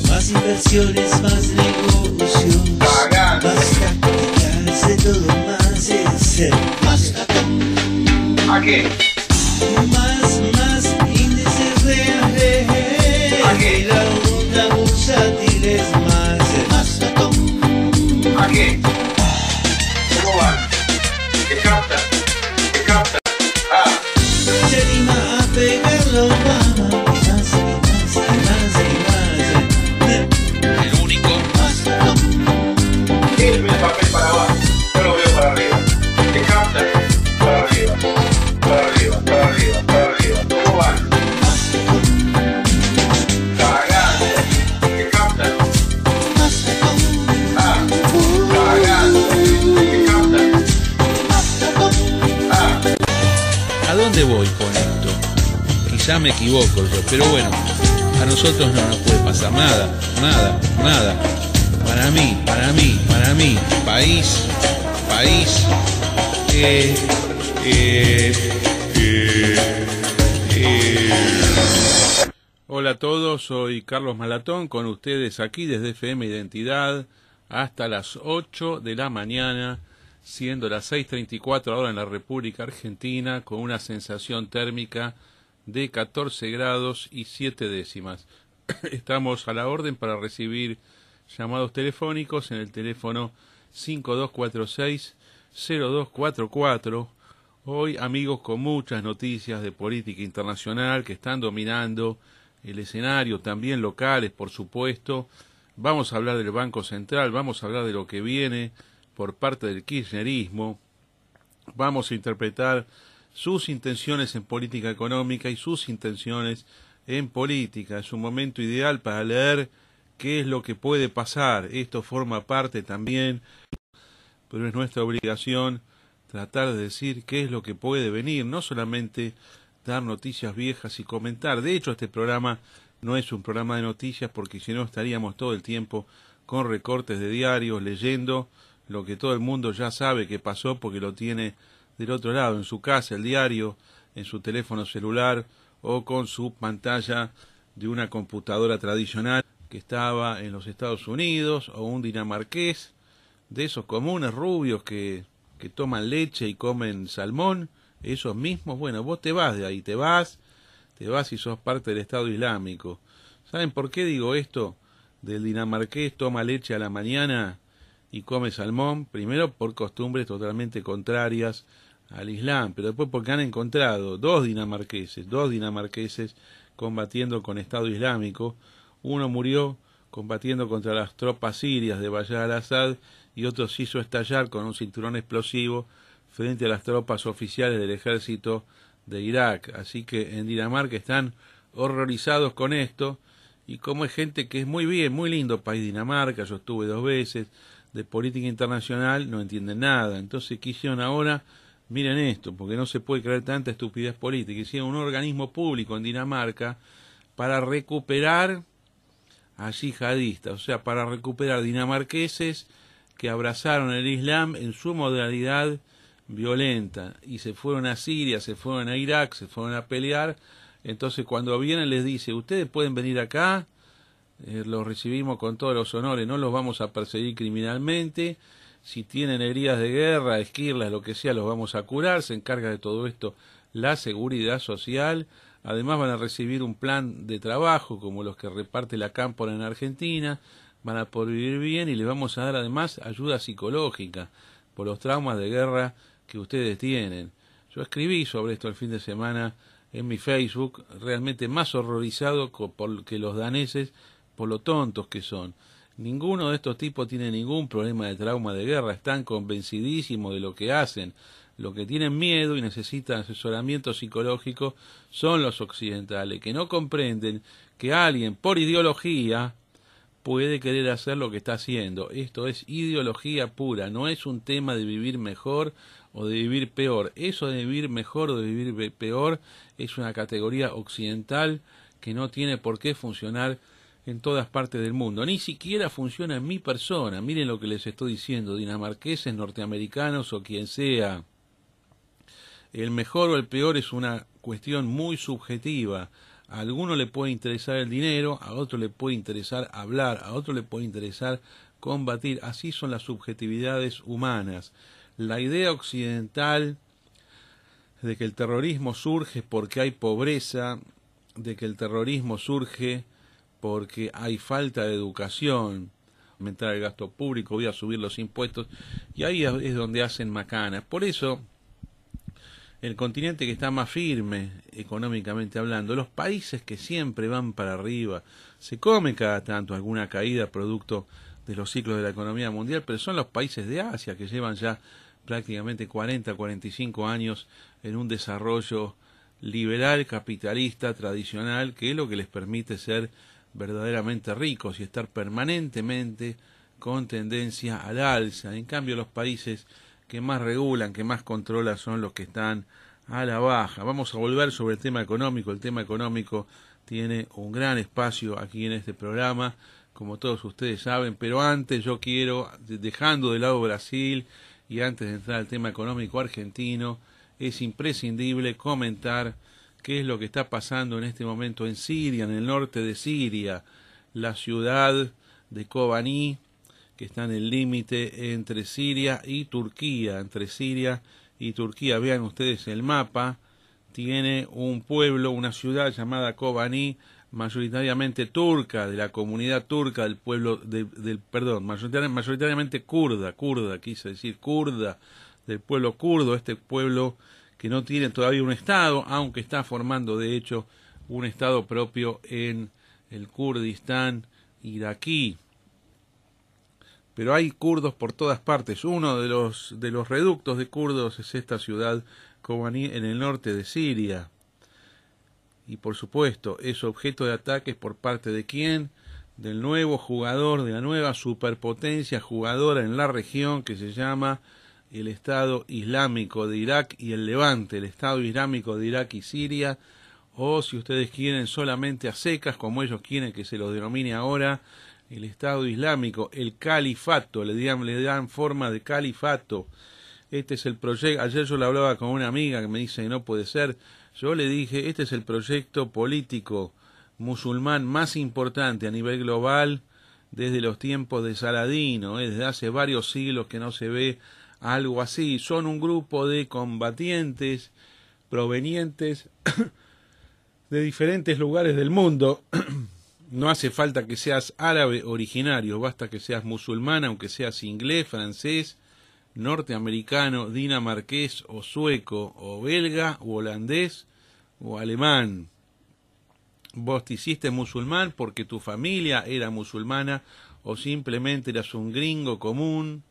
C: Más inversiones, más negocios,
B: Cagando.
C: más prácticas, de todo más es ser más gatón.
B: ¿A qué?
C: Más índices reales,
B: ¿A qué?
C: la onda bursátil es más gatón.
B: ¿A qué? ¿Cómo van? ¿Qué capta? ¿Qué capta?
C: Se anima a pegarlo, Obama, y más, y más, y más, y más.
D: El único.
C: Más gatón.
B: Él ve el papel para abajo, yo lo veo para arriba. ¿Qué capta? Para arriba, para arriba, para arriba, para arriba. ¿Cómo van? Cagando. ¿Qué capta?
C: Más gatón.
B: Cagando. ¿Qué capta?
C: Más gatón.
D: ¿A dónde voy con esto? Quizá me equivoco yo, pero bueno, a nosotros no nos puede pasar nada, nada, nada. Para mí, país, Hola a todos, soy Carlos Malatón, con ustedes aquí desde FM Identidad hasta las 8 de la mañana, siendo las 6:34 ahora en la República Argentina, con una sensación térmica de 14 grados y 7 décimas. Estamos a la orden para recibir llamados telefónicos en el teléfono 5246-0244. Hoy, amigos, con muchas noticias de política internacional que están dominando el escenario, también locales, por supuesto. Vamos a hablar del Banco Central, vamos a hablar de lo que viene por parte del kirchnerismo. Vamos a interpretar sus intenciones en política económica y sus intenciones en política. Es un momento ideal para leer qué es lo que puede pasar. Esto forma parte también, pero es nuestra obligación tratar de decir qué es lo que puede venir, no solamente dar noticias viejas y comentar. De hecho, este programa no es un programa de noticias, porque si no estaríamos todo el tiempo con recortes de diarios, leyendo lo que todo el mundo ya sabe que pasó, porque lo tiene del otro lado, en su casa, el diario, en su teléfono celular o con su pantalla de una computadora tradicional que estaba en los Estados Unidos, o un dinamarqués de esos comunes rubios que toman leche y comen salmón, esos mismos. Bueno, vos te vas de ahí, te vas y sos parte del Estado Islámico. ¿Saben por qué digo esto? Del dinamarqués toma leche a la mañana y come salmón. Primero, por costumbres totalmente contrarias al Islam, pero después porque han encontrado dos dinamarqueses combatiendo con Estado Islámico. Uno murió combatiendo contra las tropas sirias de Bashar al-Assad y otro se hizo estallar con un cinturón explosivo frente a las tropas oficiales del ejército de Irak. Así que en Dinamarca están horrorizados con esto, y como es gente que es muy bien, muy lindo país Dinamarca, yo estuve 2 veces, de política internacional no entienden nada. Entonces, ¿qué hicieron ahora? Miren esto, porque no se puede creer tanta estupidez política. Hicieron un organismo público en Dinamarca para recuperar a yihadistas, o sea, para recuperar dinamarqueses que abrazaron el Islam en su modalidad violenta y se fueron a Siria, se fueron a Irak, se fueron a pelear. Entonces, cuando vienen les dice: ustedes pueden venir acá, los recibimos con todos los honores, no los vamos a perseguir criminalmente, si tienen heridas de guerra, esquirlas, lo que sea, los vamos a curar. Se encarga de todo esto la seguridad social. Además van a recibir un plan de trabajo como los que reparte la Cámpora en Argentina, van a poder vivir bien y les vamos a dar además ayuda psicológica por los traumas de guerra que ustedes tienen. Yo escribí sobre esto el fin de semana en mi Facebook, realmente más horrorizado que los daneses por lo tontos que son. Ninguno de estos tipos tiene ningún problema de trauma de guerra, están convencidísimos de lo que hacen. Lo que tienen miedo y necesitan asesoramiento psicológico son los occidentales, que no comprenden que alguien por ideología puede querer hacer lo que está haciendo. Esto es ideología pura, no es un tema de vivir mejor o de vivir peor. Eso de vivir mejor o de vivir peor es una categoría occidental que no tiene por qué funcionar en todas partes del mundo. Ni siquiera funciona en mi persona. Miren lo que les estoy diciendo, dinamarqueses, norteamericanos o quien sea. El mejor o el peor es una cuestión muy subjetiva. A alguno le puede interesar el dinero, a otro le puede interesar hablar, a otro le puede interesar combatir. Así son las subjetividades humanas. La idea occidental de que el terrorismo surge porque hay pobreza, de que el terrorismo surge porque hay falta de educación, aumentar el gasto público, voy a subir los impuestos, y ahí es donde hacen macanas. Por eso, el continente que está más firme económicamente hablando, los países que siempre van para arriba, se come cada tanto alguna caída producto de los ciclos de la economía mundial, pero son los países de Asia que llevan ya prácticamente 40, 45 años en un desarrollo liberal, capitalista, tradicional, que es lo que les permite ser verdaderamente ricos y estar permanentemente con tendencia al alza. En cambio, los países que más regulan, que más controlan, son los que están a la baja. Vamos a volver sobre el tema económico. El tema económico tiene un gran espacio aquí en este programa, como todos ustedes saben, pero antes yo quiero, dejando de lado Brasil y antes de entrar al tema económico argentino, es imprescindible comentar qué es lo que está pasando en este momento en Siria, en el norte de Siria, la ciudad de Kobani, que está en el límite entre Siria y Turquía, Vean ustedes el mapa, tiene un pueblo, una ciudad llamada Kobani, mayoritariamente turca, de la comunidad turca del pueblo, mayoritariamente kurda, quise decir kurda, del pueblo kurdo, este pueblo que no tiene todavía un estado, aunque está formando de hecho un estado propio en el Kurdistán iraquí. Pero hay kurdos por todas partes. Uno de los reductos de kurdos es esta ciudad Kobani en el norte de Siria. Y por supuesto es objeto de ataques por parte de ¿quién? Del nuevo jugador, de la nueva superpotencia jugadora en la región que se llama el Estado Islámico de Irak y el Levante, el Estado Islámico de Irak y Siria, o si ustedes quieren solamente a secas, como ellos quieren que se los denomine ahora, el Estado Islámico, el califato, le dan forma de califato. Este es el proyecto. Ayer yo le hablaba con una amiga que me dice que no puede ser. Yo le dije, este es el proyecto político musulmán más importante a nivel global desde los tiempos de Saladino, desde hace varios siglos que no se ve algo así. Son un grupo de combatientes provenientes de diferentes lugares del mundo. No hace falta que seas árabe originario, basta que seas musulmán, aunque seas inglés, francés, norteamericano, dinamarqués o sueco, o belga, o holandés, o alemán. Vos te hiciste musulmán porque tu familia era musulmana, o simplemente eras un gringo común,